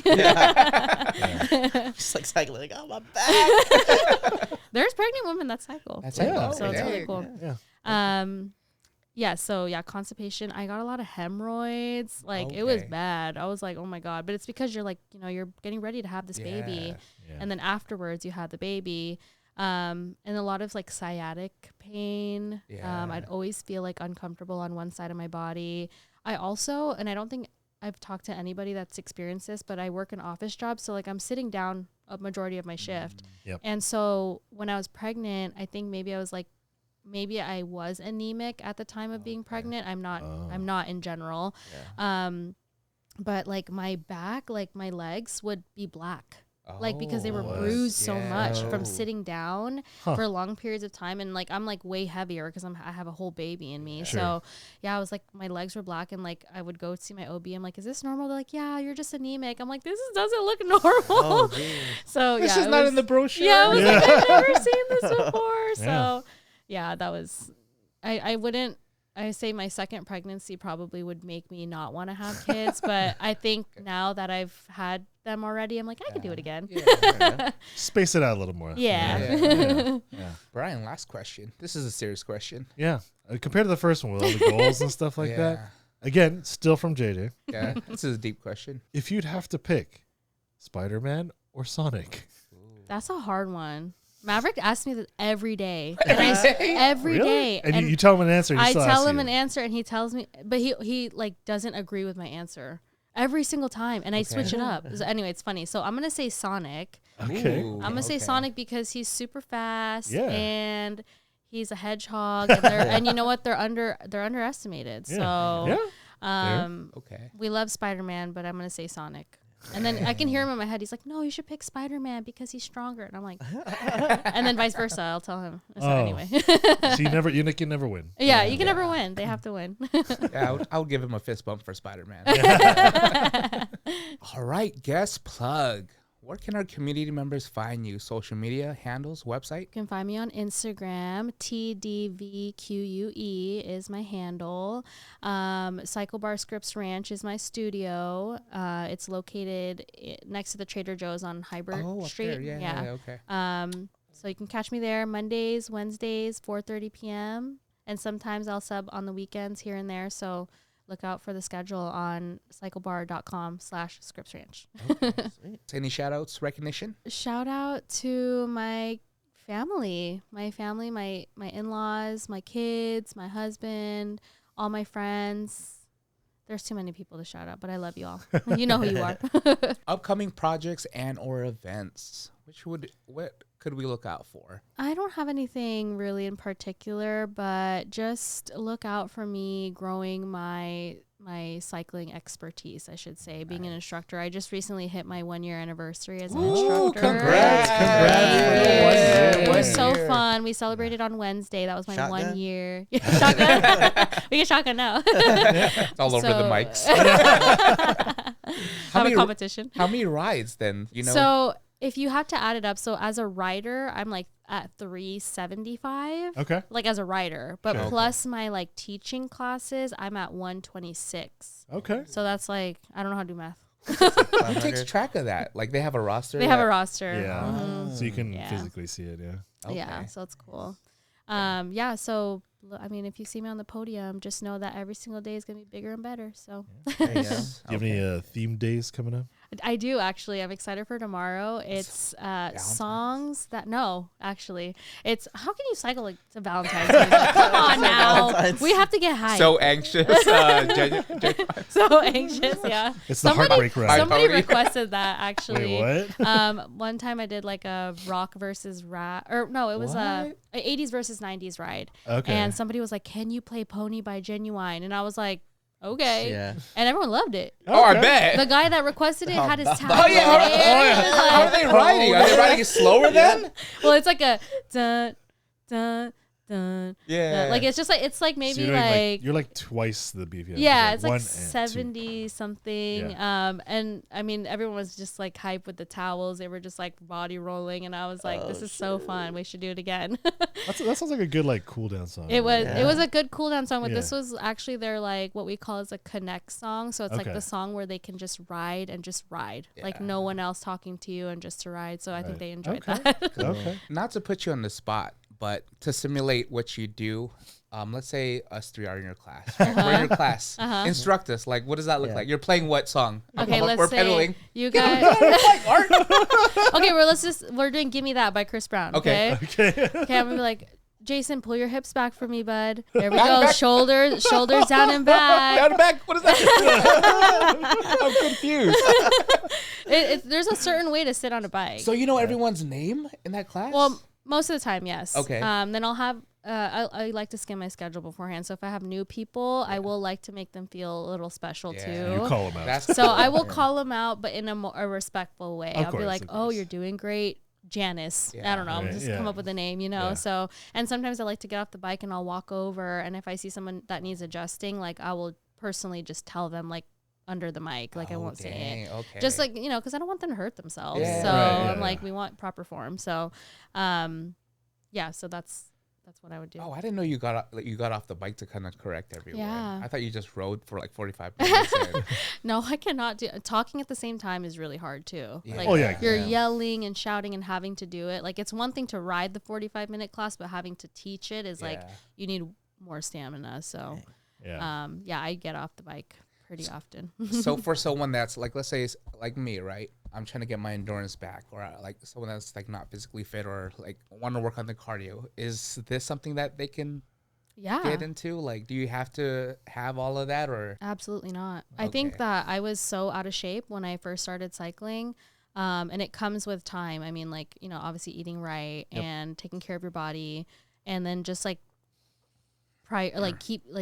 Just like cycling, like, oh, my back. There's pregnant women that cycle. That's it. So it's Okay. really cool. Yeah. So constipation. I got a lot of hemorrhoids. Like it was Okay. bad. I was like, oh my God. But it's because you're like, you're getting ready to have this baby. Yeah. And then afterwards you have the baby. And a lot of like sciatic pain. Yeah. I'd always feel like uncomfortable on one side of my body. I also, and I don't think I've talked to anybody that's experienced this, but I work an office job. So like I'm sitting down a majority of my shift. Yep. And so when I was pregnant, I think maybe I was anemic at the time of being pregnant. I'm not in general. Yeah. But like my back, like my legs would be black. Like because they were Oh, bruised so much yeah. from sitting down for long periods of time, and like I'm like way heavier because I have a whole baby in me. Sure. So yeah, I was like my legs were black, and like I would go see my OB. I'm like, is this normal? They're like, yeah, you're just anemic. I'm like, doesn't look normal. So This yeah, is not in the brochure. Yeah, I was like, I've never seen this before. So yeah, that was I say my second pregnancy probably would make me not want to have kids, but I think now that I've had them already, I'm like, I can do it again. Yeah. Space it out a little more. Yeah. Brian, last question. This is a serious question. Yeah. Compared to the first one with all the goals and stuff like that. Again, still from JJ. Yeah, this is a deep question. If you'd have to pick Spider-Man or Sonic. That's a hard one. Maverick asks me that every day. Every day. And you tell him an answer. I tell him an answer, and he tells me, but he like doesn't agree with my answer every single time, and I switch it up. So anyway, it's funny. So I'm gonna say Sonic. Okay. Ooh, I'm gonna say Sonic because he's super fast and he's a hedgehog, and you know what? They're underestimated. Yeah. So okay. we love Spider-Man, but I'm gonna say Sonic. And then I can hear him in my head. He's like, "No, you should pick Spider-Man because he's stronger." And I'm like, and then vice versa. I'll tell him. So anyway, so you can never win. Yeah, you can never win. They have to win. Yeah, I would give him a fist bump for Spider-Man. All right, guest plug. Where can our community members find you? Social media handles, website? You can find me on Instagram. TDVQUE is my handle. CycleBar Scripps Ranch is my studio. It's located next to the Trader Joe's on Hybrid Street. There. Yeah, okay. So you can catch me there Mondays, Wednesdays, 4:30 p.m. And sometimes I'll sub on the weekends here and there. So look out for the schedule on cyclebar.com/Scripps Ranch. Okay, any shout outs, recognition? Shout out to my family, my in-laws, my kids, my husband, all my friends. There's too many people to shout out, but I love you all. You know who you are. Upcoming projects and or events. What could we look out for? I don't have anything really in particular, but just look out for me growing my cycling expertise, I should say, being an instructor. I just recently hit my 1-year anniversary as an instructor. Congrats. It was so fun. We celebrated on Wednesday. That was my 1 year. Shotgun? We get shotgun now. It's all over the mics. Have a competition. How many rides then? So if you have to add it up, so as a rider, I'm like at 375. Okay. Like as a rider, but plus my like teaching classes, I'm at 126. Okay. So that's like, I don't know how to do math. Who takes track of that? Like they have a roster? They have a roster. Yeah. Mm-hmm. So you can physically see it. Yeah. Okay. Yeah. So it's cool. So I mean, if you see me on the podium, just know that every single day is going to be bigger and better. So There you go. Do you have any theme days coming up? I do actually. I'm excited for tomorrow. It's songs that it's how can you cycle like to Valentine's Day? Come on now, we have to get high. So anxious. So anxious, yeah. It's the heartbreak ride. Somebody requested that actually. Wait, what? One time I did like a rock versus rap, or no, it was a 80s versus 90s ride. Okay. And somebody was like, "Can you play Pony by Genuine?" And I was like, "Okay." Yeah. And everyone loved it. Oh, I bet. The guy that requested it had his towel. Oh, yeah. How are they riding? Are they riding it slower then? Well, it's like a dun dun dun. Yeah. Like it's just like maybe So you're you're like twice the BPM. yeah, it's like 1 and 70 something. Yeah. And I mean everyone was just like hype with the towels. They were just like body rolling, and I was like, this is so fun. We should do it again. That sounds like a good like cool down song. It was a good cool down song, but Yeah. this was actually their like what we call as a connect song. So it's like the song where they can just ride and just ride. Like no one else talking to you and just to ride. So I think they enjoyed that. Okay. Not to put you on the spot, but to simulate what you do, let's say us three are in your class. Right? We're in your class. Instruct us. Like, what does that look like? You're playing what song? Okay, We're let's say pedaling. you guys. Okay, we're doing "Give Me That" by Chris Brown. Okay. Okay. Okay, I'm gonna be like, Jason, pull your hips back for me, bud. There we go. Shoulders down and back. Down and back. What is that? I'm confused. There's a certain way to sit on a bike. So you know everyone's name in that class? Well, most of the time, yes. Okay. Then I'll have. I like to skim my schedule beforehand. So if I have new people, I will like to make them feel a little special too. You call them out. So I will call them out, but in a respectful way. Of I'll course, be like, "Oh, you're doing great, Janice." Yeah. I don't know. Right, Just yeah. come up with a name, you know. Yeah. So, and sometimes I like to get off the bike and I'll walk over, and if I see someone that needs adjusting, like I will personally just tell them like under the mic, like I won't say it. Okay. Just like, you know, because I don't want them to hurt themselves. Yeah. So Right, I'm yeah. like, we want proper form. So, yeah. So that's what I would do. Oh, I didn't know you got off the bike to kind of correct everyone. Yeah. I thought you just rode for like 45 minutes. No, I cannot do talking at the same time is really hard too. Yeah. Like Oh, yeah. you're yelling and shouting and having to do it. Like it's one thing to ride the 45-minute class, but having to teach it is like you need more stamina. So Yeah. I get off the bike pretty often. So for someone that's like, let's say it's like me, right? I'm trying to get my endurance back, or like someone that's like not physically fit or like want to work on the cardio. Is this something that they can get into? Like, do you have to have all of that or? Absolutely not. I think that I was so out of shape when I first started cycling. And it comes with time. I mean, like, you know, obviously eating right and taking care of your body, and then just like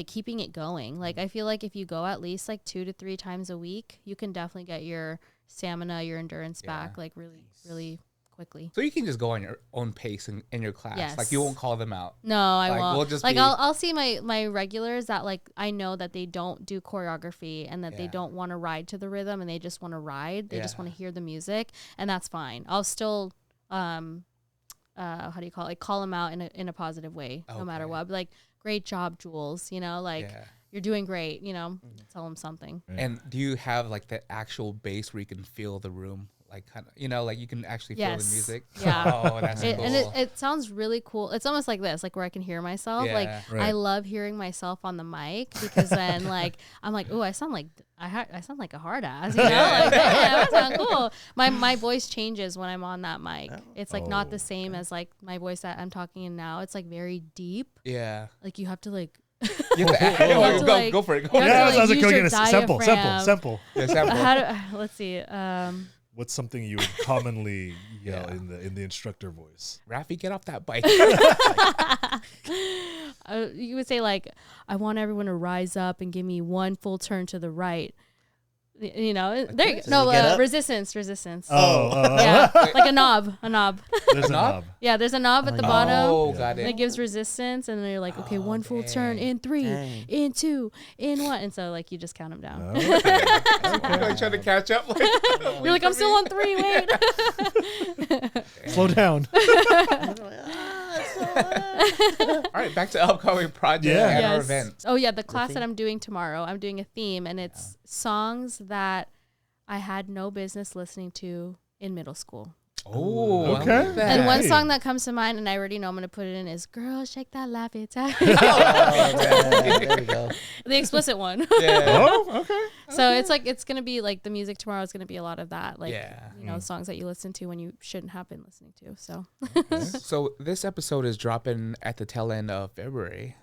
keeping it going. Like I feel like if you go at least like 2 to 3 times a week, you can definitely get your stamina, your endurance back like really, really quickly. So you can just go on your own pace in your class. Yes. Like you won't call them out. No, I Like, won't. we'll just like be- I'll see my regulars that like I know that they don't do choreography and that they Yeah. don't want to ride to the rhythm and they just want to ride. They just Yeah. want to hear the music, and that's fine. I'll still how do you call it? Like call them out in a positive way, no matter Okay. what. But, like, great job, Jules. You know, like you're doing great. You know, tell them something. And do you have like the actual bass where you can feel the room? Like kind of, you know, like you can actually feel the Yes. music. Yeah. Oh, that's cool. And it sounds really cool. It's almost like this, like where I can hear myself. Yeah. Like Right. I love hearing myself on the mic because then like I'm like, oh, I sound like I sound like a hard ass. You know, like yeah, I sound cool. My voice changes when I'm on that mic. It's like not the same as like my voice that I'm talking in now. It's like very deep. Yeah. Like you have to like. You have to, have to, like- go for it. you Go have for to, Yeah, it. like, sounds like use you're your getting simple. diaphragm. Yeah, sample. How do, let's see. What's something you would commonly yell in the instructor voice? Rafi, get off that bike. You would say like, I want everyone to rise up and give me one full turn to the right. You know, there you go. Does No, it get up? resistance. Oh, Yeah, like a knob. there's a knob. Yeah, there's a knob at the yeah. bottom. Oh, got And it it. gives resistance, and then you're like, okay, one full turn in 3, Dang. in 2, in 1, and so like you just count them down. Okay. You're like trying to catch up. Like, You're like, I'm still on 3. Wait. Slow down. all right, back to upcoming project Yeah. and our Yes. event. Oh yeah, the class theme? that I'm doing tomorrow, I'm doing a theme, and it's songs that I had no business listening to in middle school. Oh, Okay. I like that. And one Hey. song that comes to mind, and I already know I'm gonna put it in, is "Girl, Shake That Laugh It Out." There we go. The explicit one. Yeah. Oh, okay. So it's like it's gonna be like the music tomorrow is gonna be a lot of that, like Yeah. you know, songs that you listen to when you shouldn't have been listening to. So So this episode is dropping at the tail end of February.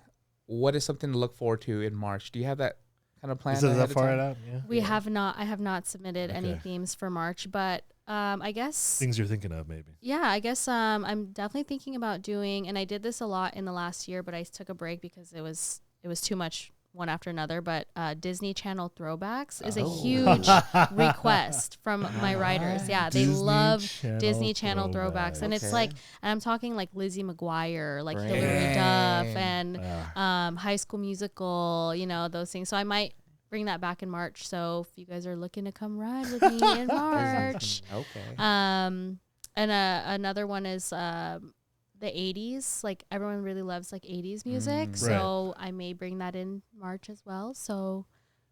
What is something to look forward to in March? Do you have that kind of plan? Is it ahead that of far time? out? Yeah. we have not. I have not submitted any Okay. themes for March, but I guess Things you're thinking of, maybe. yeah, I guess I'm definitely thinking about doing, and I did this a lot in the last year, but I took a break because it was too much one after another. But Disney Channel throwbacks is a huge request from my writers. Yeah, they Disney love Channel Disney Channel throwbacks, and it's Okay. like, and I'm talking like Lizzie McGuire, like Right. Hilary Duff, and Ah. High School Musical, you know, those things. So I might bring that back in March. So if you guys are looking to come ride with me in March. Okay. And another one is the 80s. Like everyone really loves like 80s music. So I may bring that in March as well. So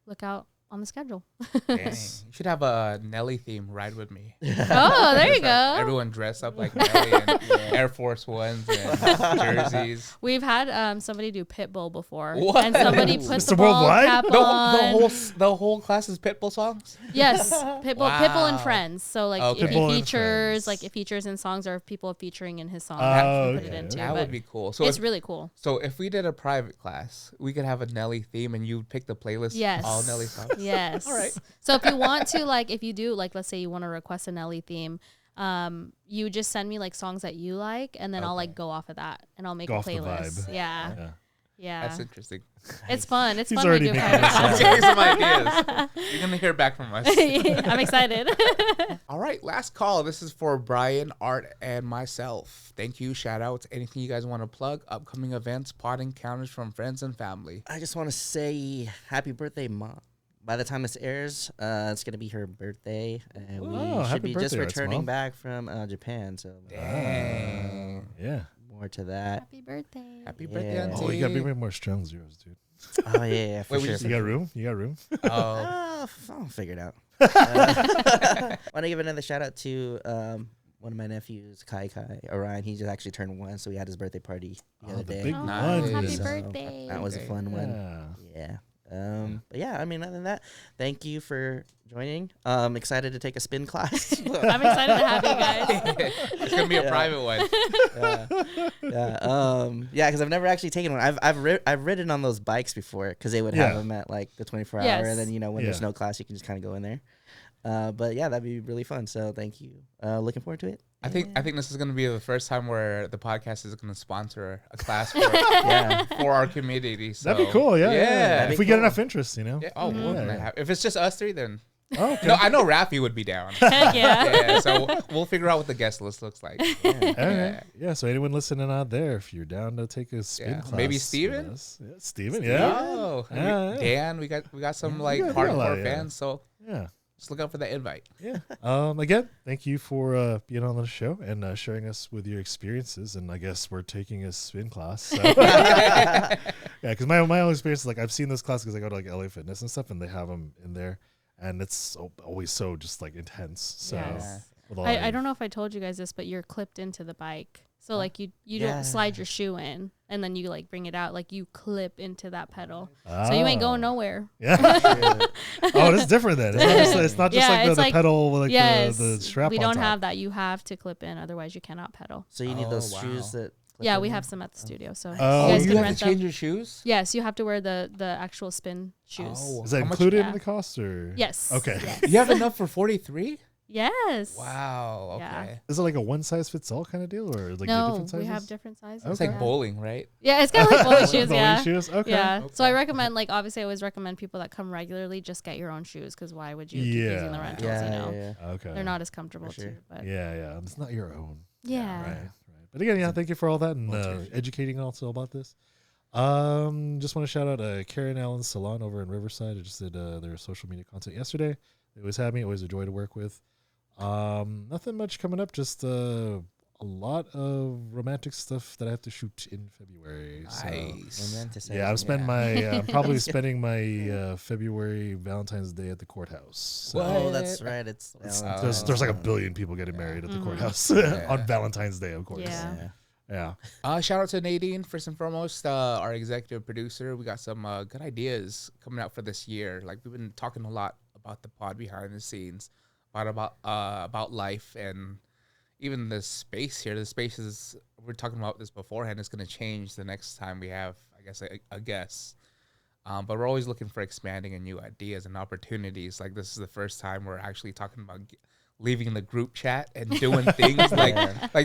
look out on the schedule. Dang. You should have a Nelly theme, Ride With Me. Oh, there you go. Everyone dress up like Nelly and Air Force Ones and jerseys. We've had somebody do Pitbull before. What? And somebody put Mr. the ball Worldwide? cap on. The whole class is Pitbull songs? Yes, Pitbull and Friends. So like Okay. if he Pitbull and features, Friends. like it features in songs or if people are featuring in his song, Oh, we put it okay. into. That but would be cool. So it's if, really cool. so if we did a private class, we could have a Nelly theme and you would pick the playlist. Yes. All Nelly songs. Yes. All right. So if you want to, like, if you do, like, let's say you want to request a Nelly theme, you just send me like songs that you like, and then I'll like go off of that, and I'll make Go a off the playlist. vibe. Yeah. Yeah. That's interesting. It's fun. It's He's fun to already do making private this up. I'm classes. getting some ideas. You're going to hear back from us. I'm excited. All right, last call. This is for Brian, Art, and myself. Thank you. Shout outs. Anything you guys want to plug? Upcoming events, pod encounters from friends and family. I just want to say happy birthday, Mom. By the time this airs, it's going to be her birthday. And we Oh, should happy be just birthday, Art's returning mom. back from Japan. So Dang. Yeah. more to that. Happy birthday. Happy Yeah. birthday, Auntie. Oh, you gotta bring me more strong zeros, dude. Oh, yeah, for Wait, we sure. just- You got room? You got room? Oh, I'll figure it out. Want to give another shout out to one of my nephews, Kai Orion. He just actually turned 1, so we had his birthday party the other day. big Oh, Nice. happy So, birthday. That was a fun one. Yeah. Yeah. But yeah, I mean, other than that, thank you for joining. Excited to take a spin class. I'm excited to have you guys. it's going to be a private one. Yeah, because I've never actually taken one. I've ridden on those bikes before because they would have them at like the 24 hour, Yes. and then when there's Yeah. no class, you can just kind of go in there. But yeah, that'd be really fun. So thank you. Looking forward to it. I think this is going to be the first time where the podcast is going to sponsor a class for, Yeah. for our community. So. That'd be cool, yeah. Yeah. If we get enough interest, you know. Yeah. Oh, Mm-hmm. we're gonna have, if it's just us three, then Oh, okay. no. I know Rafi would be down. Heck yeah. Yeah, so we'll figure out what the guest list looks like. All right. Yeah, so anyone listening out there, if you're down to take a spin Yeah. class, Maybe with Steven? us. Yeah, Steven, yeah. Oh, Yeah. Dan, we got some like we got a lot, hardcore yeah. fans, so Yeah. just look out for the invite. Yeah. Again, thank you for being on the show and sharing us with your experiences. And I guess we're taking a spin class. So. Yeah, because my own experience is like I've seen this class because I go to like LA Fitness and stuff, and they have them in there, and it's always so just like intense. So Yes. with all I the- don't know if I told you guys this, but you're clipped into the bike. So like you Yeah. don't slide your shoe in and then you like bring it out. Like you clip into that pedal. So you ain't going nowhere. Yeah. Oh, it's different then. It's not just Yeah, like it's the like- pedal, like Yes. the strap. We on don't top. have that. You have to clip in, otherwise you cannot pedal. So you need Oh, those wow. shoes that. Yeah, we have some at the studio. So Oh, you guys you can have rent to change them. your shoes? Yes, you have to wear the actual spin shoes. Oh. Is that How much- included Yeah. in the cost or? Yes. Okay. Yes. You have enough for 43? Yes. Wow. Okay. Yeah. Is it like a one size fits all kind of deal or like the No, different sizes? we have different sizes. It's Okay. like bowling, right? Yeah, it's kind of like bowling shoes. Bowling Yeah. shoes? Okay. Yeah. So I Okay. recommend, like, obviously, I always recommend people that come regularly just get your own shoes because why would you keep using the Yeah. rentals? Yeah, You know, yeah. Okay. they're not as comfortable sure. too. But Yeah. It's not your own. yeah. Right. But again, yeah, thank you for all that and educating also about this. Just want to shout out Karen Allen's salon over in Riverside. I just did their social media content yesterday. It was having always a joy to work with. Nothing much coming up, just a lot of romantic stuff that I have to shoot in February. So, Nice. yeah, I'm spending I'm probably spending my February Valentine's Day at the courthouse. So Oh, that's right. It's there's like a billion people getting married at the courthouse Yeah. on Valentine's Day, of course. Yeah. Yeah. Shout out to Nadine, first and foremost, our executive producer. We got some good ideas coming out for this year. Like we've been talking a lot about the pod behind the scenes, about life and even the space here. The space is, we're talking about this beforehand, it's going to change the next time we have, I guess, a guest. But we're always looking for expanding and new ideas and opportunities. Like this is the first time we're actually talking about leaving the group chat and doing things like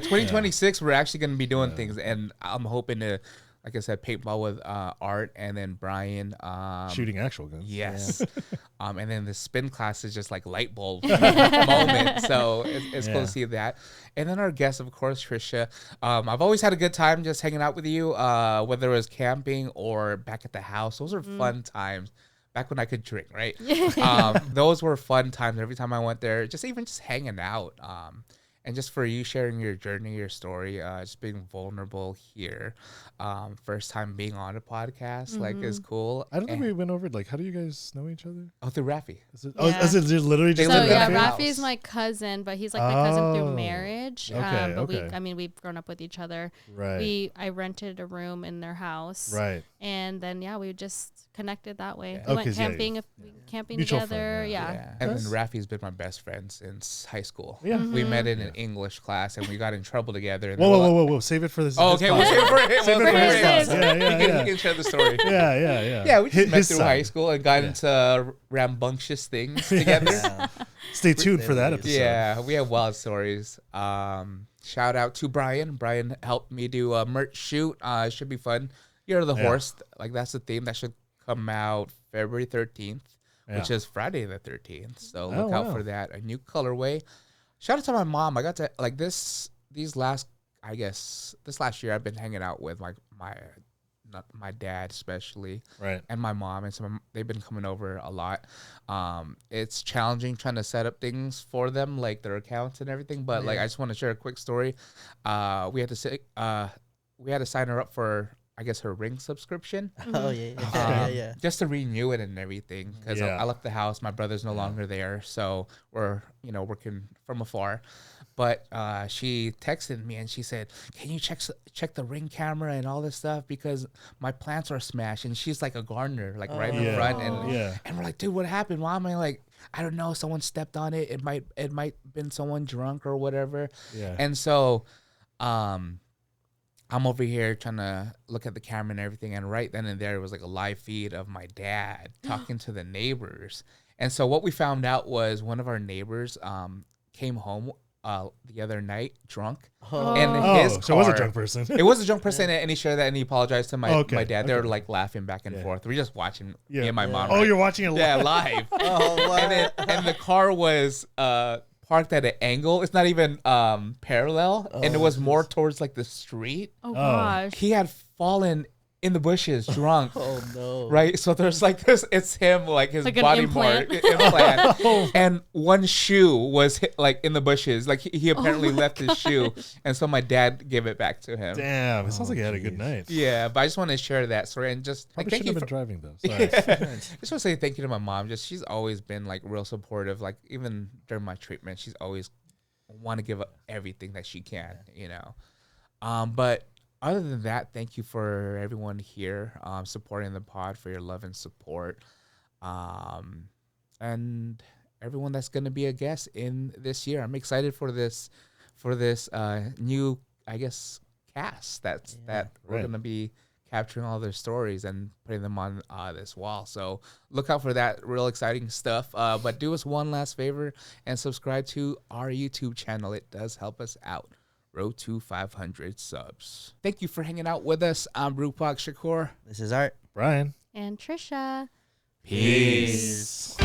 2026. We're actually going to be doing things, and I'm hoping to, like I said, paintball with Art and then Brian. Shooting actual guns. Yes. And then the spin class is just like light bulb moment. So it's cool to see that. And then our guest, of course, Trisha. I've always had a good time just hanging out with you, whether it was camping or back at the house. Those are fun times. Back when I could drink, right? Those were fun times. Every time I went there, just hanging out. and just for you sharing your journey, your story, just being vulnerable here. First time being on a podcast, like, is cool. I don't think we went over like how do you guys know each other? Oh, through Rafi. Is it literally just They So live yeah, in a Rafi's house. my cousin, but he's like my cousin through Oh. marriage. Okay, But okay. we've grown up with each other. Right. I rented a room in their house. Right. And then we just connected that way. Yeah. We Oh, went 'cause, yeah, camping Mutual together. friend, Yeah. And then That's- Rafi's been my best friend since high school. Yeah. We met in Yeah. an English class and we got in trouble together. And Whoa. Save it for this. Oh, this okay, we'll podcast. save it for him. Save it We'll for his save it podcast. for him. He can share the story. Yeah. Yeah, we just met His through side. high school and got into rambunctious things together. Yeah. Stay tuned for that episode. Yeah, we have wild stories. Shout out to Brian. Brian helped me do a merch shoot. It should be fun. Year of the Horse, like that's the theme that should come out February 13th, which is Friday the 13th. So look out for that. A new colorway. Shout out to my mom. I got to like this last year I've been hanging out with my dad especially, Right. and my mom, and they've been coming over a lot. It's challenging trying to set up things for them, like their accounts and everything. But like, I just want to share a quick story. We had to sign her up for, I guess, her Ring subscription. Oh yeah. Just to renew it and everything, because Yeah. I left the house. My brother's no longer there, so we're working from afar. But she texted me and she said, "Can you check the Ring camera and all this stuff, because my plants are smashed." And she's like a gardener, like right in the front. And we're like, "Dude, what happened, Mom?" And like, I don't know. Someone stepped on it. It might been someone drunk or whatever. Yeah. And so, I'm over here trying to look at the camera and everything, and right then and there was like a live feed of my dad talking to the neighbors. And so what we found out was one of our neighbors came home the other night drunk, and his car, so it was a drunk person. it was a drunk person, and he shared that, and he apologized to my dad. They were Okay. like laughing back and forth. We're just watching me and my mom. Oh, right? you're watching it live. Yeah, live. Oh wow. And the car was parked at an angle. It's not even parallel, and it was more towards like the street. Oh gosh. He had fallen in the bushes drunk. Oh no. Right, so there's like this. It's him, like his Like an body implant? implant, and one shoe was like in the bushes. Like he apparently left his shoe, and so my dad gave it back to him. Damn, it sounds like you had a good night. Yeah, but I just want to share that story and just like, Probably thank shouldn't you have for, been driving though. Sorry. just want to say thank you to my mom. Just she's always been like real supportive. Like even during my treatment, she's always want to give up everything that she can. But other than that, thank you for everyone here supporting the pod, for your love and support, and everyone that's going to be a guest in this year. I'm excited for this new, I guess, cast that we're going to be capturing all their stories and putting them on this wall. So look out for that real exciting stuff. But do us one last favor and subscribe to our YouTube channel. It does help us out. Road to 500 subs. Thank you for hanging out with us. I'm brewpac.shakur. This is Art. Brian. And Trisha. Peace.